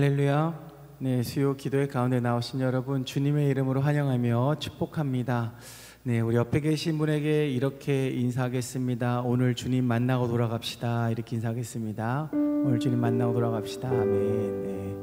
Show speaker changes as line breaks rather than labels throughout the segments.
할렐루야. 네, 수요 기도회 가운데 나오신 여러분 주님의 이름으로 환영하며 축복합니다. 네, 우리 옆에 계신 분에게 이렇게 인사하겠습니다. 오늘 주님 만나고 돌아갑시다. 이렇게 인사하겠습니다. 오늘 주님 만나고 돌아갑시다. 아멘.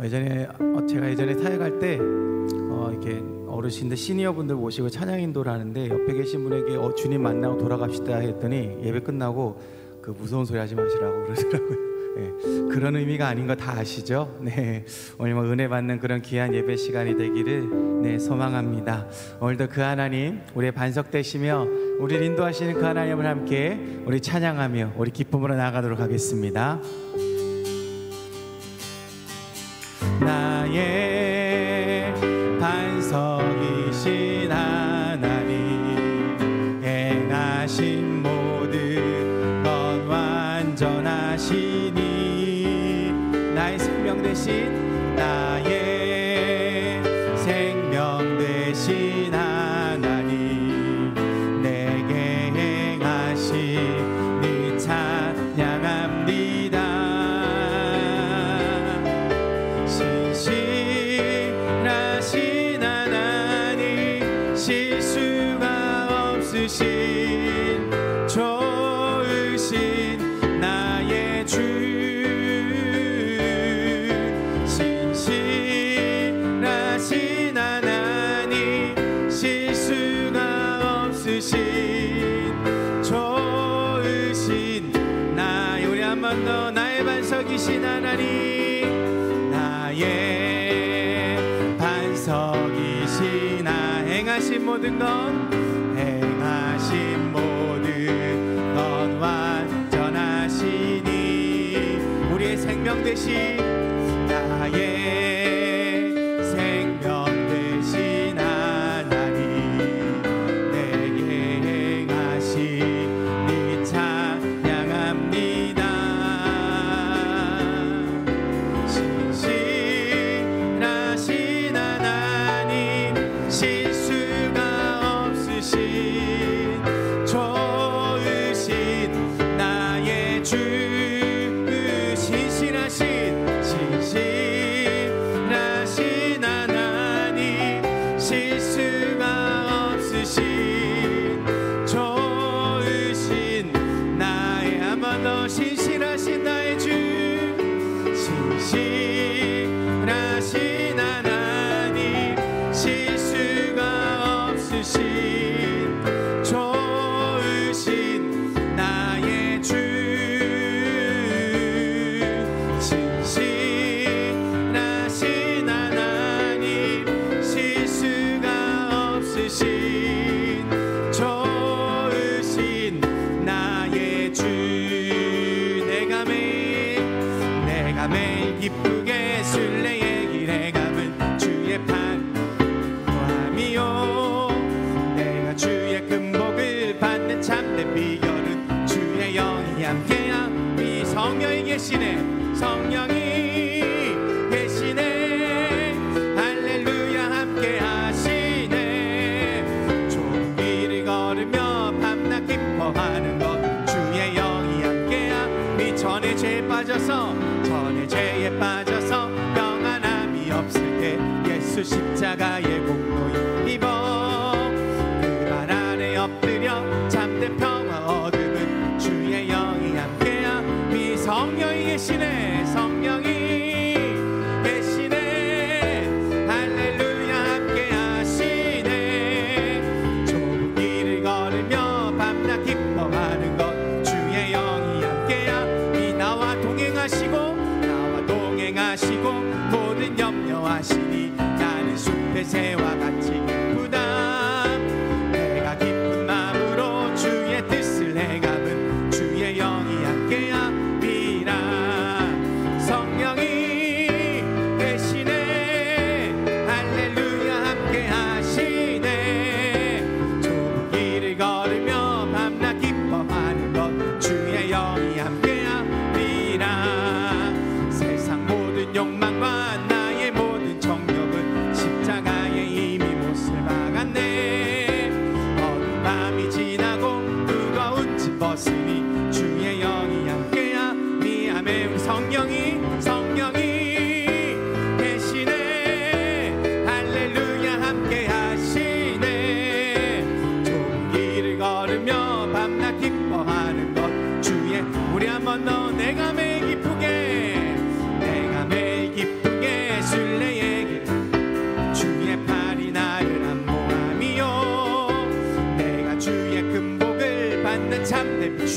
네. 제가 예전에 사역할 때 이렇게 어르신들 시니어분들 모시고 찬양 인도를 하는데 옆에 계신 분에게 주님 만나고 돌아갑시다 했더니 예배 끝나고 그 무서운 소리 하지 마시라고 그러더라고요. 네, 그런 의미가 아닌 거 다 아시죠? 네, 오늘 은혜 받는 그런 귀한 예배 시간이 되기를 소망합니다. 오늘도 그 하나님 우리의 반석 되시며 우리를 인도하시는 그 하나님을 함께 우리 찬양하며 우리 기쁨으로 나아가도록 하겠습니다. 나의 반석이신 하나님 행하신 모든 건 완전하시니 나의 생명 대신 나의 생명 대신 하나님 내게 행하시니 찬양합니다. 신실하신 하나님 실수가 없으신 좋으신 나의 주 신실하신 하나님 실수가 없으신 좋으신 나의 우리 한 번 더 나의 반석이신 하나님 나의 반석이신 행하신 모든 것 행하신 모든 것 완전하시니 우리의 생명 대신 나의 생명 대신 하나님 내게 행하시니 찬양합니다. 신실하신 하나님 실수가 없으신 좋으신 나의 주 신실하신 하나님 실수가 없으신 좋으신 나의 한 번 더 신실하신 나의 주 신실하신 하나님 실수가 없으신 좋으신 나의 주 신실하신 하나님 실수가 없으신 좋으신 나의 주 내가 매일 기쁘게 순례의 길에 가면 주의 판함이요 내가 주의 금복을 받는 참된 비결은 주의 영이 함께함이 성령이 계시네 성령이 계시네 할렐루야 함께 하시네 좁은 길을 걸으며 밤낮 기뻐하는 것 주의 영이 함께함이 전에 죄에 빠져서 평안함이 없을 때 예수 십자가의 공로를 입어 그 발 아래 엎드려 참된 평화 얻음은 주의 영이 함께함이 성령이 계시네 성령이 계시네 할렐루야 함께 하시네 좁은 길을 걸으며 밤낮 기뻐하는 것 주의 영이 함께함이 나와 동행하시고 모든 염려하시니 나는 숲의 새와 같이 기쁘다 내가 기쁜 마음으로 주의 뜻을 행함은 주의 영이 함께함이라 성령이 계시네 할렐루야 함께 하시네 좁은 길을 걸으며 밤낮 기뻐하는 것 주의 영이 함께함이라 세상 모든 욕망과 나의 모든 정욕은 십자가에 이미 못을 박아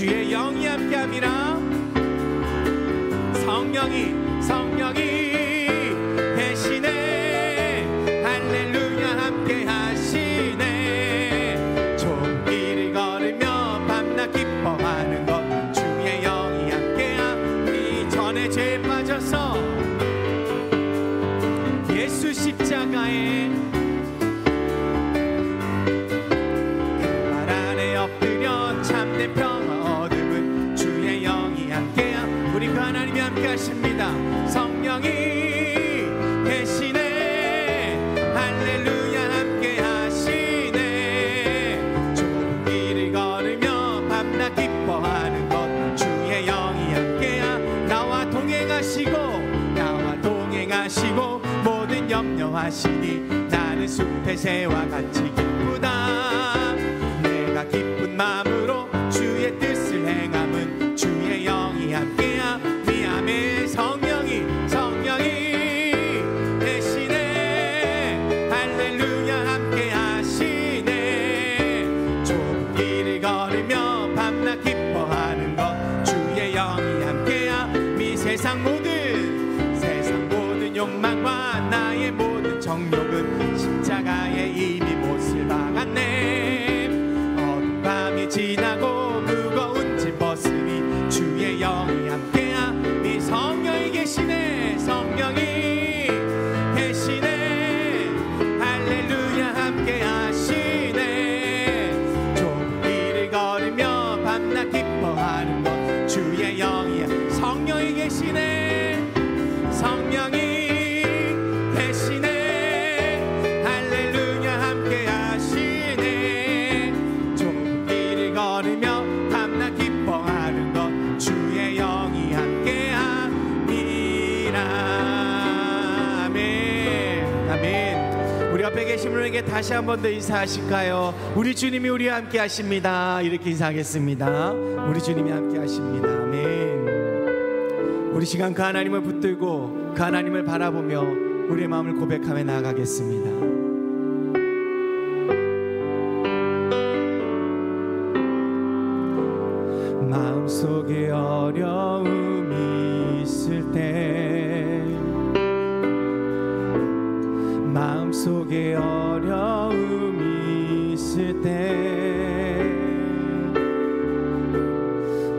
주의 영이 함께함이라. 성령이 계시네. 할렐루야 함께 하시네. 좁은 길을 걸으며 밤낮 기뻐하는 것 주의 영이 함께함이. 전에 죄에 빠져서 예수 십자가에 그 발 안에 엎드려 참된 평화 얻음은 주의 영이 함께함. 우리 그 하나님이 함께 하십니다. 성령이 계시네. 할렐루야 함께 하시네. 좁은 길을 걸으며 밤낮 기뻐하는 것 주의 영이 함께함. 나와 동행하시고 모든 염려하시니 나는 숲의 새와 같이 기쁘다. 내가 기쁜 마음으로 주의 뜻을 행함은 주의 영이 함께함. 미암의 성령이 대신에 할렐루야 함께 하시네. 좁은 길을 걸으며 밤낮 기뻐하는 것 주의 영이 함께함. 이 세상 모든 욕망과 나의 모든 정욕은 십자가에 이미 못을 박았네. 어두운 밤이 지나고 무거운 짐 벗으니 주의 영이 함께함. 이 성령이 계시네. 할렐루야 함께 하시네. 좁은 길을 걸으며 밤낮 기뻐하는 것 주의 영이. 성령이 계시네. 성령이 할렐루야 함께 하시네. 좁은 길을 걸으며 밤낮 기뻐하는 것 주의 영이 함께 함이라. 아멘. 우리 옆에 계신 분에게 다시 한 번 더 인사하실까요? 우리 주님이 우리와 함께 하십니다. 이렇게 인사하겠습니다. 우리 주님이 함께 하십니다. 아멘. 우리 시간 그 하나님을 붙들고 그 하나님을 바라보며 우리의 마음을 고백하며 나아가겠습니다. 마음속에 어려움이 있을 때, 마음속에 어려움이 있을 때,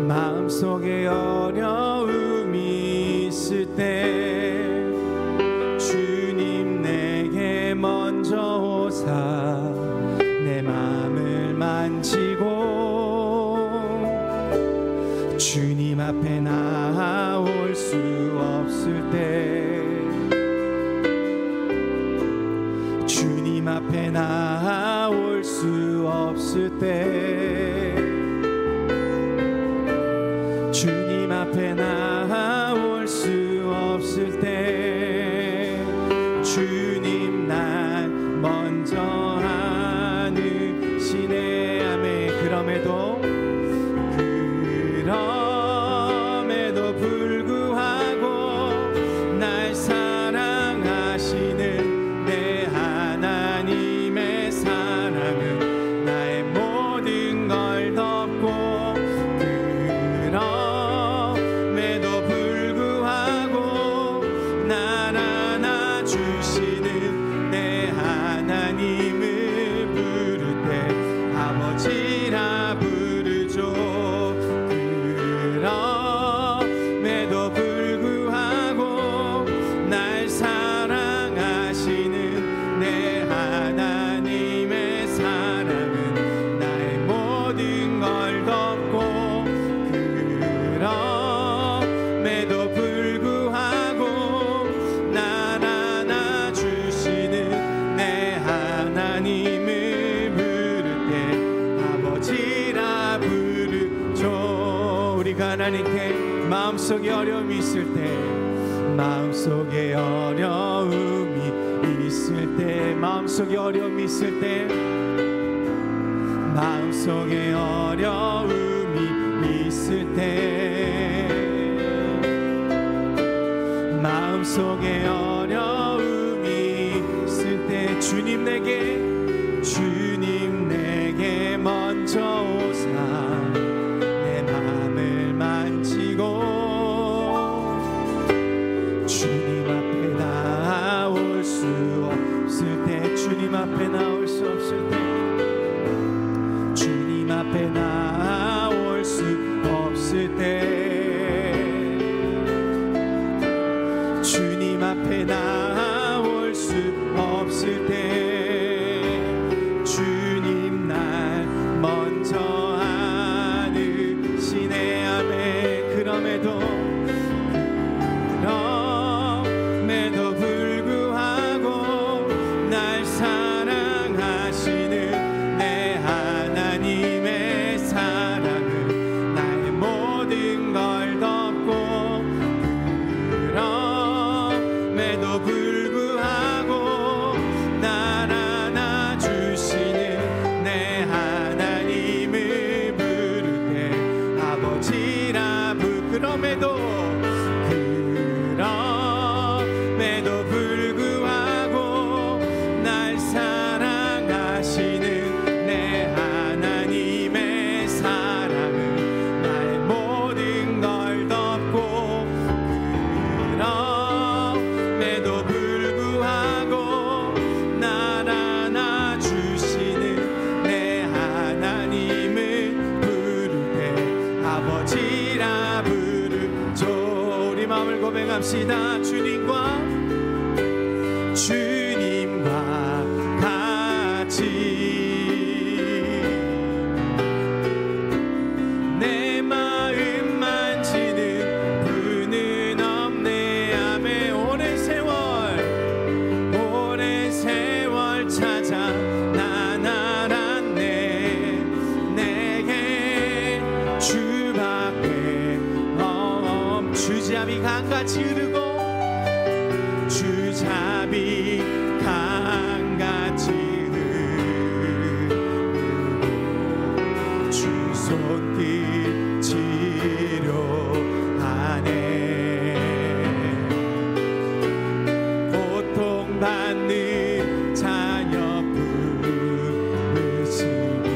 마음속에 어려움이 있을 때 주님 내게 먼저 오사 내 마음을 만지고 주님 앞에 나올 수 없을 때, 주님 앞에 나올 수 없을 때, 주님 앞에 나올 수 없을 때 주님 날 먼저 안으시네. 아멘. 그럼에도 불구하고 날 사랑하시는 내 하나님의 사랑은 나의 모든 걸 덮고, 그럼에도 불구하고 날 안아주시는 내 하나님을 부를 때 아버지라 부르죠. 그럼에도 불구하고 날 사랑하시는 내 하나님의 사랑은 나의 모든 걸 덮고, 그럼에도 불구하고 날 안아주시는 내 하나님을 부를 때 아버지라 부르죠. 우리가 하나님께 마음속에 어려움이 있을 때, 마음속에 어려움이 있을 때, 마음속에 어려움이 있을 때, 마음속에 어려움이 있을 때, 마음속에 어려움이 있을 때 주님 내게 먼저 오사 내 마음 앞에 나올 수 없을 때 주님 날 먼저 아느시네. 아멘. 그럼에도 불구하고 날 사랑하시는 내 하나님의 사랑은 나의 모든 걸 덮고, 그럼에도 불구하고 날 안아주시는 내 하나님을 부를 때 아버지라 그럼에도 불구하고 날 사랑하시는 내 하나님의 사랑은 나의 모든 걸 덮고, 그럼에도 불구하고 날 안아주시는 내 하나님을 부를 때 아버지라 부르죠. 우리 마음을 고백합시다. 주님과 같이 내 마음 만지는 분은 없네. 아멘. 오랜 세월 찾아 난 알았네. 내게 주밖에 주잡이 강같이 흐르고 주잡이 강같이 흐르고 주 손길 치료하네. 고통받는 자녀 부르시니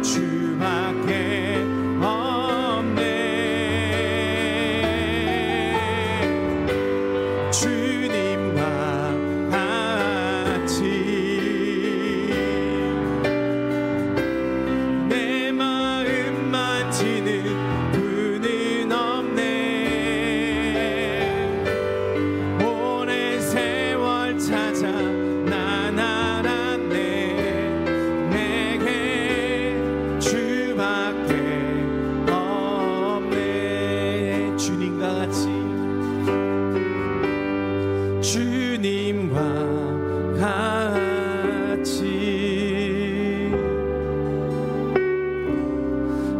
주밖에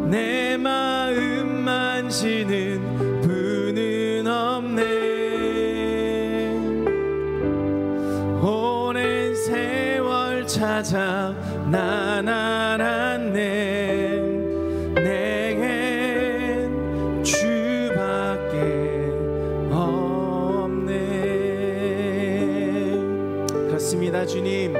내 마음 만지는 분은 없네. 오랜 세월 찾아 난 알았네. 내겐 주밖에 없네. 그렇습니다. 주님,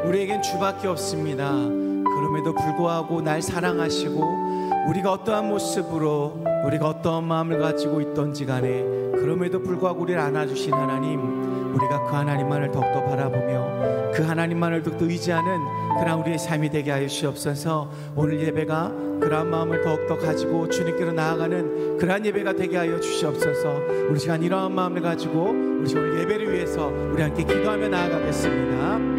우리에겐 주밖에 없습니다. 그럼에도 불구하고 날 사랑하시고 우리가 어떠한 모습으로 우리가 어떠한 마음을 가지고 있던지 간에 그럼에도 불구하고 우리를 안아주신 하나님, 우리가 그 하나님만을 더욱더 바라보며 그 하나님만을 더욱더 의지하는 그런 우리의 삶이 되게 하여 주시옵소서. 오늘 예배가 그러한 마음을 더욱더 가지고 주님께로 나아가는 그러한 예배가 되게 하여 주시옵소서. 우리 시간 이러한 마음을 가지고 우리 오늘 예배를 위해서 우리 함께 기도하며 나아가겠습니다.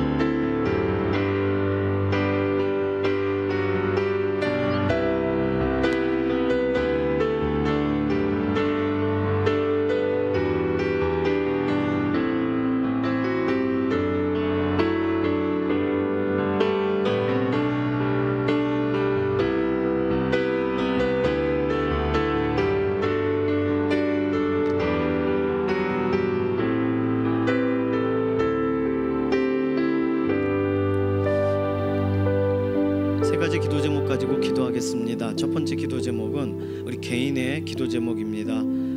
세 가지 기도 제목 가지고 기도하겠습니다. 첫 번째 기도 제목은 우리 개인의 기도 제목입니다.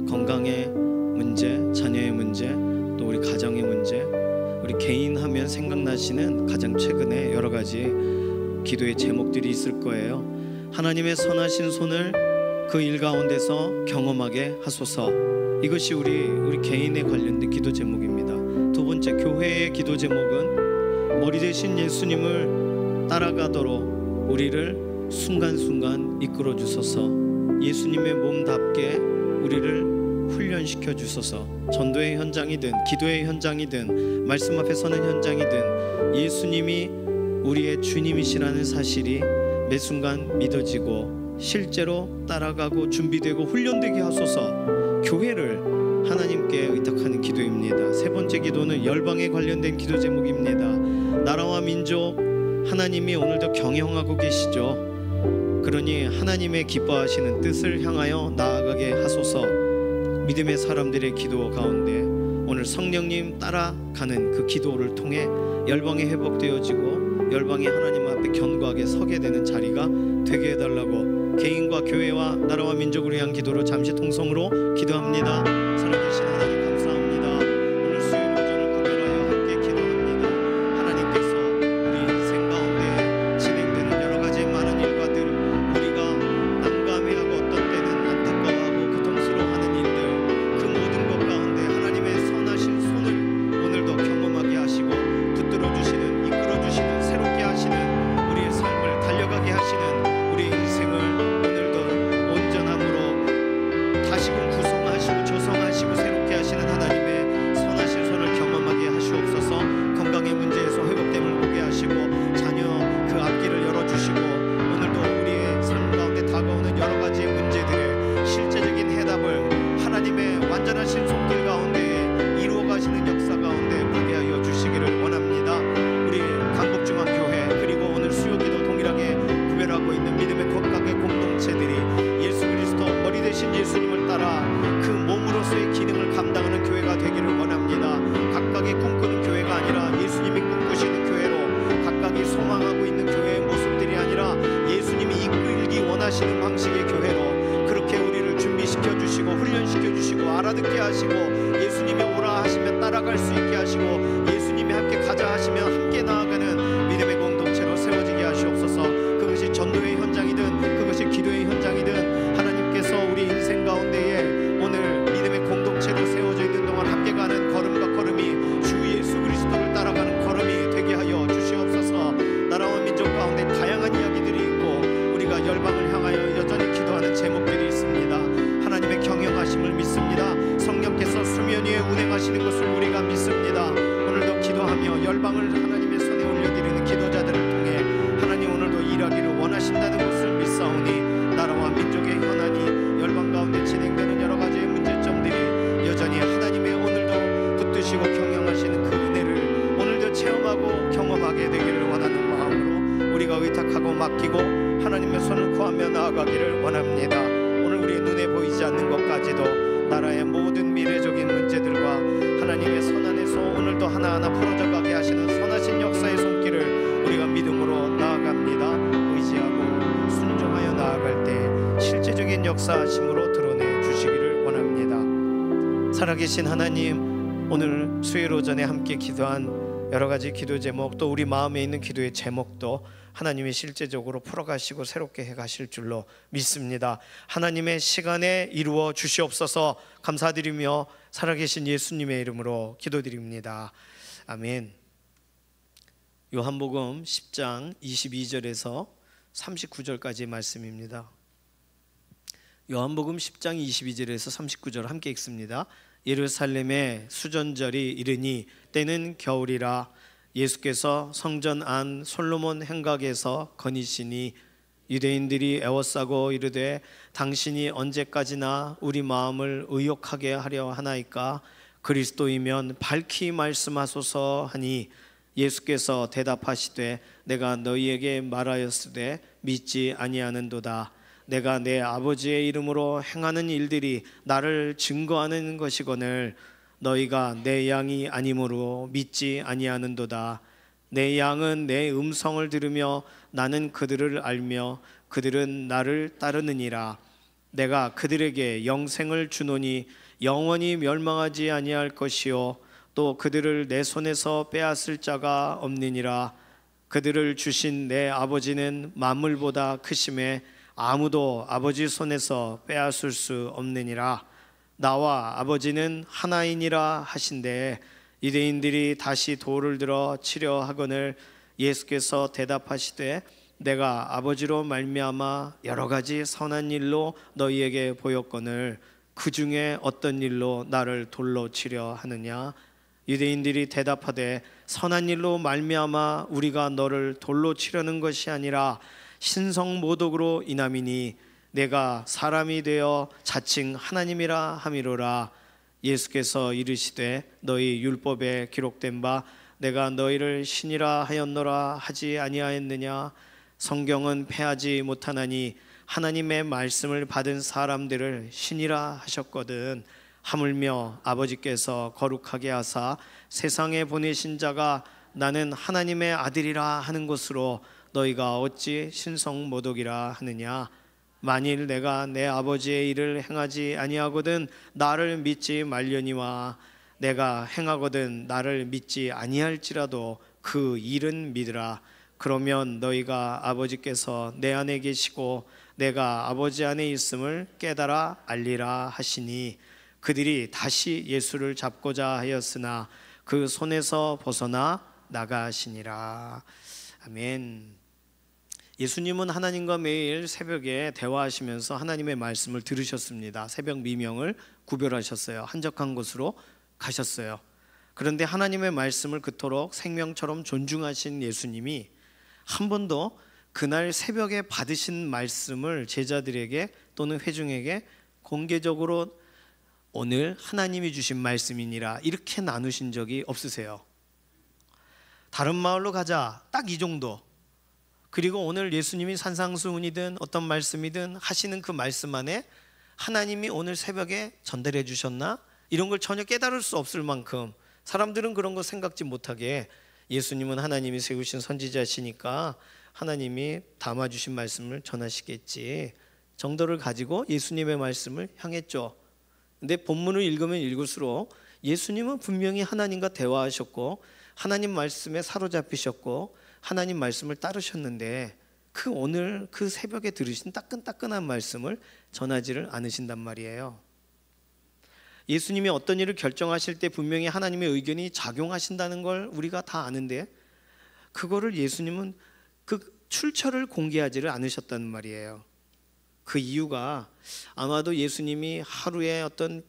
건강의 문제, 자녀의 문제, 또 우리 가정의 문제. 우리 개인 하면 생각나시는 가장 최근에 여러 가지 기도의 제목들이 있을 거예요. 하나님의 선하신 손을 그 일 가운데서 경험하게 하소서. 이것이 우리 개인에 관련된 기도 제목입니다. 두 번째, 교회의 기도 제목은 머리 대신 예수님을 따라가도록 우리를 순간순간 이끌어 주소서. 예수님의 몸답게 우리를 훈련시켜 주소서. 전도의 현장이든 기도의 현장이든 말씀 앞에 서는 현장이든 예수님이 우리의 주님이시라는 사실이 매 순간 믿어지고 실제로 따라가고 준비되고 훈련되게 하소서. 교회를 하나님께 의탁하는 기도입니다. 세 번째 기도는 열방에 관련된 기도 제목입니다. 나라와 민족, 하나님이 오늘도 경영하고 계시죠. 그러니 하나님의 기뻐하시는 뜻을 향하여 나아가게 하소서. 믿음의 사람들의 기도 가운데 오늘 성령님 따라가는 그 기도를 통해 열방이 회복되어지고 열방이 하나님 앞에 견고하게 서게 되는 자리가 되게 해달라고 개인과 교회와 나라와 민족을 위한 기도로 잠시 통성으로 기도합니다. 살아계신 하나님 감사합니다. 오늘 수요일 오전을 구별하여 함께 기도합니다. 하나님께서 우리 인생 가운데 진행되는 여러 가지 많은 일과들, 우리가 난감해하고 어떤 때는 안타까워하고 고통스러워하는 일들, 그 모든 것 가운데 하나님의 선하신 손을 오늘도 경험하게 하시고 붙들어 주시는, 이끌어 주시는, 새롭게 하시는, 우리의 삶을 달려가게 하시는 우리의 인생을 오늘도 온전함으로 다시금 구성하시고 조성하시고 새롭게 하시는 하나님의 선하신 손을 경험하게 하시옵소서. 건강의 문제에서 회복됨을 보게 하시고 자녀 그 앞길을 열어주시고 오늘도 우리의 삶 가운데 다가오는 여러 가지 문제들의 실제적인 해답을 하나님의 완전하신 손길 가운데 이루어 가시는 역사 가운데 보게 하여 주시기를 원합니다. 우리 강북중앙교회 그리고 오늘 수요기도 동일하게 구별하고 있는 믿음의 각각의 공동체들이 예수 그리스도 머리 되신 예수님을 따라 그 몸으로서의 기능을 감당하는 교회가 되기를 원합니다. 각각이 꿈꾸는 교회가 아니라 예수님이 꿈꾸시는 교회로, 각각이 소망하고 있는 교회의 모습들이 아니라 예수님이 이끌기 원하시는 방식의 교회로 그렇게 우리를 준비시켜 주시고 훈련시켜 주시고 알아듣게 하시고 예수님이 오라 하시면 따라갈 수 있게 하시고 예수님이 함께 가자 하시면 함께 나아가는 믿음의 공동체로 세워지게 하시옵소서. 그것이 전도의 현장이든 그것이 기도의 현장이든 하나님께서 우리 인생 가운데에 오늘 믿음의 공동체로 세워져 있는 동안 함께 가는 걸음과 걸음이 주 예수 그리스도를 따라가는 걸음이 되게 하여 주시옵소서. 나라와 민족 가운데 다양한 이야기들이 있고 우리가 열방을 향하여 여전히 기도하는 제목들이 있습니다. 하나님의 경영하심을 믿습니다. 성령께서 수면 위에 운행하시는 것을 우리가 믿습니다. 오늘도 기도하며 열방을 하나님의 손에 올려드리는 기도자들을 통해 하나님 오늘도 일하기를 원하신다는 것을 믿사오니 나라와 민족의 현안이 열방 가운데 진행되는 여러 가지의 문제점들이 여전히 하나님의 오늘도 붙드시고 경영하시는 그 은혜를 오늘도 체험하고 경험하게 되기를 원하는 마음으로 우리가 의탁하고 맡기고 하나님의 손을 구하며 나아가기를 원합니다. 오늘 우리의 눈에 보이지 않는 것까지도 나라의 모든 미래적인 문제들과 하나님의 선 안에서 오늘도 하나하나 풀어져 가게 하시는 선하신 역사의 손길을 우리가 믿음으로 나아갑니다. 의지하고 순종하여 나아갈 때 실제적인 역사하심으로 드러내 주시기를 원합니다. 살아계신 하나님, 오늘 수요일 오전에 함께 기도한 여러 가지 기도 제목, 또 우리 마음에 있는 기도의 제목도 하나님이 실제적으로 풀어가시고 새롭게 해가실 줄로 믿습니다. 하나님의 시간에 이루어 주시옵소서. 감사드리며 살아계신 예수님의 이름으로 기도드립니다. 아멘. 요한복음 10장 22절에서 39절까지의 말씀입니다. 요한복음 10장 22절에서 39절 함께 읽습니다. 예루살렘에 수전절이 이르니 때는 겨울이라 예수께서 성전 안 솔로몬 행각에서 거니시니 유대인들이 애워싸고 이르되 당신이 언제까지나 우리 마음을 의욕하게 하려 하나이까? 그리스도이면 밝히 말씀하소서 하니 예수께서 대답하시되 내가 너희에게 말하였으되 믿지 아니하는도다. 내가 내 아버지의 이름으로 행하는 일들이 나를 증거하는 것이거늘 너희가 내 양이 아니므로 믿지 아니하는도다. 내 양은 내 음성을 들으며 나는 그들을 알며 그들은 나를 따르느니라. 내가 그들에게 영생을 주노니 영원히 멸망하지 아니할 것이요 또 그들을 내 손에서 빼앗을 자가 없느니라. 그들을 주신 내 아버지는 만물보다 크심에 아무도 아버지 손에서 빼앗을 수 없느니라. 나와 아버지는 하나이니라 하신대 유대인들이 다시 돌을 들어 치려 하거늘 예수께서 대답하시되 내가 아버지로 말미암아 여러 가지 선한 일로 너희에게 보였거늘 그 중에 어떤 일로 나를 돌로 치려 하느냐? 유대인들이 대답하되 선한 일로 말미암아 우리가 너를 돌로 치려는 것이 아니라 신성모독으로 인함이니 내가 사람이 되어 자칭 하나님이라 함이로라. 예수께서 이르시되 너희 율법에 기록된 바 내가 너희를 신이라 하였노라 하지 아니하였느냐? 성경은 패하지 못하나니 하나님의 말씀을 받은 사람들을 신이라 하셨거든. 하물며 아버지께서 거룩하게 하사 세상에 보내신 자가 나는 하나님의 아들이라 하는 것으로 너희가 어찌 신성모독이라 하느냐? 만일 내가 내 아버지의 일을 행하지 아니하거든 나를 믿지 말려니와 내가 행하거든 나를 믿지 아니할지라도 그 일은 믿으라. 그러면 너희가 아버지께서 내 안에 계시고 내가 아버지 안에 있음을 깨달아 알리라 하시니 그들이 다시 예수를 잡고자 하였으나 그 손에서 벗어나 나가시니라. 아멘. 예수님은 하나님과 매일 새벽에 대화하시면서 하나님의 말씀을 들으셨습니다. 새벽 미명을 구별하셨어요. 한적한 곳으로 가셨어요. 그런데 하나님의 말씀을 그토록 생명처럼 존중하신 예수님이 한 번도 그날 새벽에 받으신 말씀을 제자들에게 또는 회중에게 공개적으로 오늘 하나님이 주신 말씀이니라 이렇게 나누신 적이 없으세요. 다른 마을로 가자, 딱 이 정도. 그리고 오늘 예수님이 산상수훈이든 어떤 말씀이든 하시는 그 말씀 안에 하나님이 오늘 새벽에 전달해 주셨나? 이런 걸 전혀 깨달을 수 없을 만큼 사람들은 그런 거 생각지 못하게 예수님은 하나님이 세우신 선지자시니까 하나님이 담아주신 말씀을 전하시겠지 정도를 가지고 예수님의 말씀을 향했죠. 근데 본문을 읽으면 읽을수록 예수님은 분명히 하나님과 대화하셨고 하나님 말씀에 사로잡히셨고 하나님 말씀을 따르셨는데 그 오늘 그 새벽에 들으신 따끈따끈한 말씀을 전하지를 않으신단 말이에요. 예수님이 어떤 일을 결정하실 때 분명히 하나님의 의견이 작용하신다는 걸 우리가 다 아는데 그거를 예수님은 그 출처를 공개하지를 않으셨다는 말이에요. 그 이유가 아마도 예수님이 하루에 어떤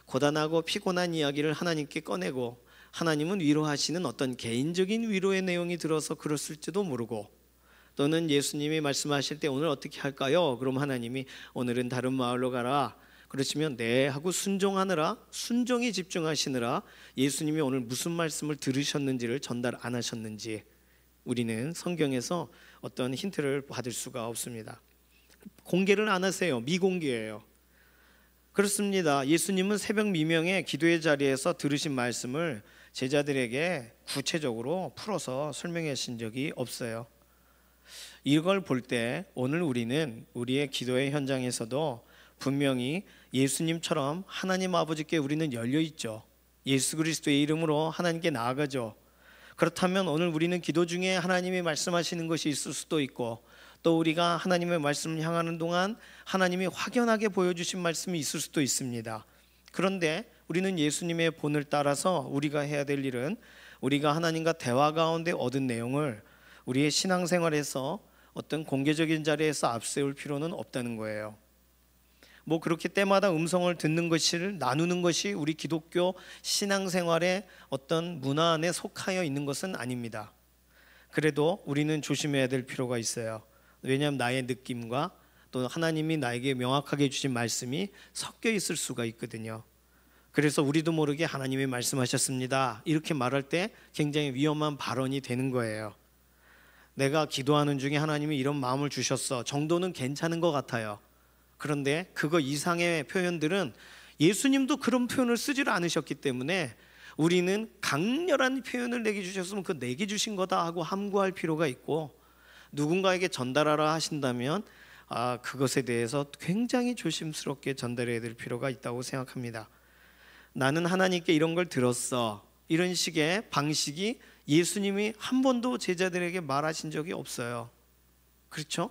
고단하고 피곤한 이야기를 하나님께 꺼내고 하나님은 위로하시는 어떤 개인적인 위로의 내용이 들어서 그랬을지도 모르고 또는 예수님이 말씀하실 때 오늘 어떻게 할까요? 그럼 하나님이 오늘은 다른 마을로 가라. 그러시면 네 하고 순종하느라 순종에 집중하시느라 예수님이 오늘 무슨 말씀을 들으셨는지를 전달 안 하셨는지 우리는 성경에서 어떤 힌트를 받을 수가 없습니다. 공개를 안 하세요. 미공개예요. 그렇습니다. 예수님은 새벽 미명에 기도의 자리에서 들으신 말씀을 제자들에게 구체적으로 풀어서 설명해 주신 적이 없어요. 이걸 볼 때 오늘 우리는 우리의 기도의 현장에서도 분명히 예수님처럼 하나님 아버지께 우리는 열려 있죠. 예수 그리스도의 이름으로 하나님께 나아가죠. 그렇다면 오늘 우리는 기도 중에 하나님이 말씀하시는 것이 있을 수도 있고 또 우리가 하나님의 말씀을 향하는 동안 하나님이 확연하게 보여주신 말씀이 있을 수도 있습니다. 그런데 우리는 예수님의 본을 따라서 우리가 해야 될 일은 우리가 하나님과 대화 가운데 얻은 내용을 우리의 신앙생활에서 어떤 공개적인 자리에서 앞세울 필요는 없다는 거예요. 뭐 그렇게 때마다 음성을 듣는 것을 나누는 것이 우리 기독교 신앙생활의 어떤 문화 안에 속하여 있는 것은 아닙니다. 그래도 우리는 조심해야 될 필요가 있어요. 왜냐하면 나의 느낌과 또 하나님이 나에게 명확하게 주신 말씀이 섞여 있을 수가 있거든요. 그래서 우리도 모르게 하나님이 말씀하셨습니다 이렇게 말할 때 굉장히 위험한 발언이 되는 거예요. 내가 기도하는 중에 하나님이 이런 마음을 주셨어 정도는 괜찮은 것 같아요. 그런데 그거 이상의 표현들은 예수님도 그런 표현을 쓰지를 않으셨기 때문에 우리는 강렬한 표현을 내게 주셨으면 그 내게 주신 거다 하고 함구할 필요가 있고 누군가에게 전달하라 하신다면 그것에 대해서 굉장히 조심스럽게 전달해야 될 필요가 있다고 생각합니다. 나는 하나님께 이런 걸 들었어 이런 식의 방식이 예수님이 한 번도 제자들에게 말하신 적이 없어요. 그렇죠?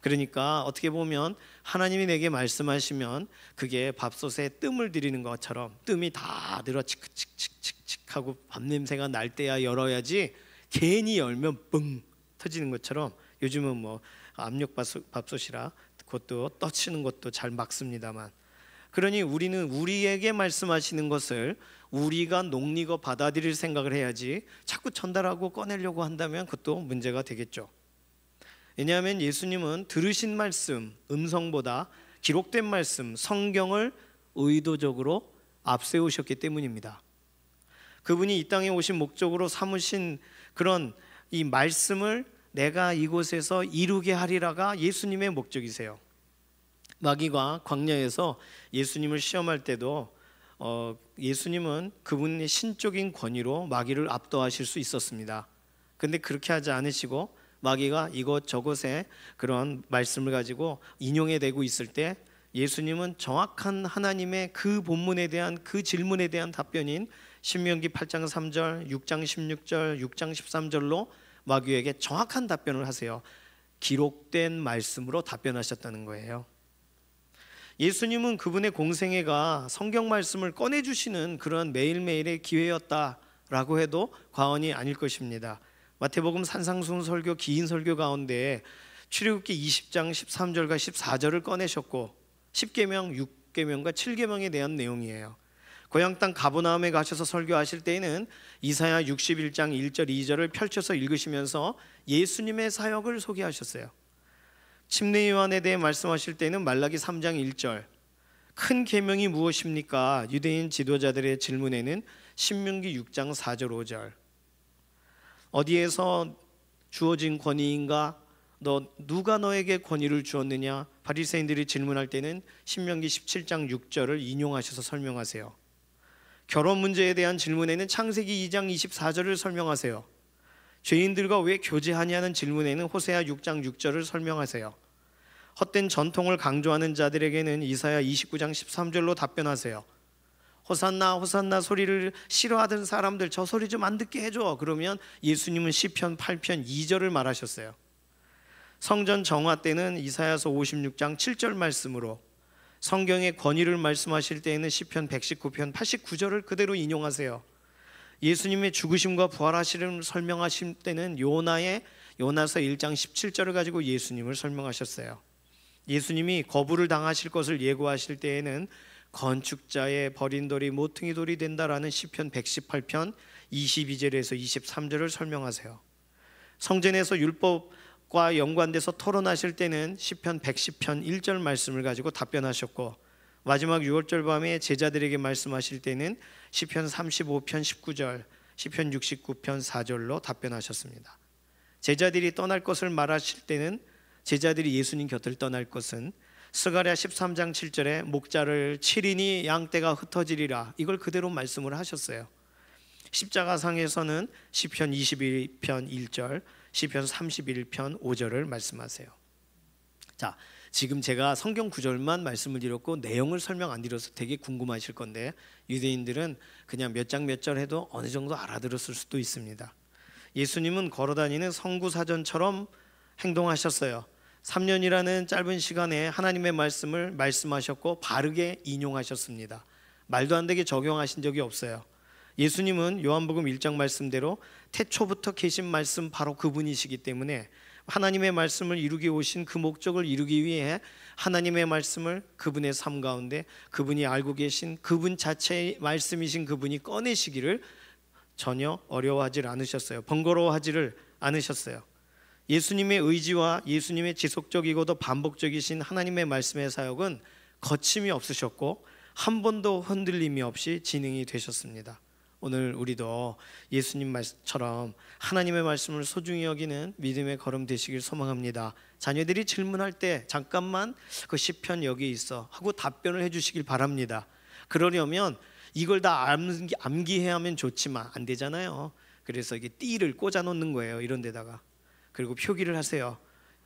그러니까 어떻게 보면 하나님이 내게 말씀하시면 그게 밥솥에 뜸을 들이는 것처럼 뜸이 다 들어 칙칙칙칙칙 하고 밥 냄새가 날 때야 열어야지 괜히 열면 뻥 터지는 것처럼 요즘은 뭐 압력 밥솥이라 그것도 떠치는 것도 잘 막습니다만 그러니 우리는 우리에게 말씀하시는 것을 우리가 녹리고 받아들일 생각을 해야지 자꾸 전달하고 꺼내려고 한다면 그것도 문제가 되겠죠. 왜냐하면 예수님은 들으신 말씀, 음성보다 기록된 말씀, 성경을 의도적으로 앞세우셨기 때문입니다. 그분이 이 땅에 오신 목적으로 삼으신 그런 이 말씀을 내가 이곳에서 이루게 하리라가 예수님의 목적이세요. 마귀가 광야에서 예수님을 시험할 때도 예수님은 그분의 신적인 권위로 마귀를 압도하실 수 있었습니다. 근데 그렇게 하지 않으시고 마귀가 이곳저곳에 그런 말씀을 가지고 인용해 대고 있을 때 예수님은 정확한 하나님의 그 본문에 대한 그 질문에 대한 답변인 신명기 8장 3절, 6장 16절, 6장 13절로 마귀에게 정확한 답변을 하세요. 기록된 말씀으로 답변하셨다는 거예요. 예수님은 그분의 공생애가 성경 말씀을 꺼내주시는 그런 매일매일의 기회였다라고 해도 과언이 아닐 것입니다. 마태복음 산상수훈 설교, 긴 설교 가운데 출애굽기 20장 13절과 14절을 꺼내셨고 10계명, 6계명과 7계명에 대한 내용이에요. 고향 땅 가버나움에 가셔서 설교하실 때에는 이사야 61장 1절 2절을 펼쳐서 읽으시면서 예수님의 사역을 소개하셨어요. 침례 요한에 대해 말씀하실 때는 말라기 3장 1절 큰 계명이 무엇입니까? 유대인 지도자들의 질문에는 신명기 6장 4절 5절 어디에서 주어진 권위인가? 누가 너에게 권위를 주었느냐? 바리새인들이 질문할 때는 신명기 17장 6절을 인용하셔서 설명하세요. 결혼 문제에 대한 질문에는 창세기 2장 24절을 설명하세요. 죄인들과 왜 교제하냐는 질문에는 호세아 6장 6절을 설명하세요. 헛된 전통을 강조하는 자들에게는 이사야 29장 13절로 답변하세요. 호산나 호산나 소리를 싫어하던 사람들 저 소리 좀 안 듣게 해줘. 그러면 예수님은 시편 8편 2절을 말하셨어요. 성전 정화 때는 이사야서 56장 7절 말씀으로, 성경의 권위를 말씀하실 때에는 시편 119편 89절을 그대로 인용하세요. 예수님의 죽으심과 부활하심을 설명하실 때는 요나서 1장 17절을 가지고 예수님을 설명하셨어요. 예수님이 거부를 당하실 것을 예고하실 때에는 건축자의 버린 돌이 모퉁이 돌이 된다라는 시편 118편 22절에서 23절을 설명하세요. 성전에서 율법과 연관돼서 토론하실 때는 시편 110편 1절 말씀을 가지고 답변하셨고, 마지막 6월절 밤에 제자들에게 말씀하실 때는 시편 35편 19절, 시편 69편 4절로 답변하셨습니다. 제자들이 떠날 것을 말하실 때는, 제자들이 예수님 곁을 떠날 것은 스가랴 13장 7절에 목자를 치리니 양떼가 흩어지리라, 이걸 그대로 말씀을 하셨어요. 십자가상에서는 시편 22편 1절, 시편 31편 5절을 말씀하세요. 자, 지금 제가 성경 구절만 말씀을 드렸고 내용을 설명 안 드려서 되게 궁금하실 건데, 유대인들은 그냥 몇 장 몇 절 해도 어느 정도 알아들었을 수도 있습니다. 예수님은 걸어다니는 성구사전처럼 행동하셨어요. 3년이라는 짧은 시간에 하나님의 말씀을 말씀하셨고 바르게 인용하셨습니다. 말도 안 되게 적용하신 적이 없어요. 예수님은 요한복음 1장 말씀대로 태초부터 계신 말씀 바로 그분이시기 때문에 하나님의 말씀을 이루기 오신 그 목적을 이루기 위해 하나님의 말씀을 그분의 삶 가운데 그분이 알고 계신 그분 자체의 말씀이신 그분이 꺼내시기를 전혀 어려워하지 않으셨어요. 번거로워하지를 않으셨어요. 예수님의 의지와 예수님의 지속적이고도 반복적이신 하나님의 말씀의 사역은 거침이 없으셨고 한 번도 흔들림이 없이 진행이 되셨습니다. 오늘 우리도 예수님 말씀처럼 하나님의 말씀을 소중히 여기는 믿음의 걸음 되시길 소망합니다. 자녀들이 질문할 때 잠깐만 그 시편 여기 있어 하고 답변을 해주시길 바랍니다. 그러려면 이걸 다 암기해야 하면 좋지만 안 되잖아요. 그래서 이게 띠를 꽂아 놓는 거예요, 이런 데다가. 그리고 표기를 하세요.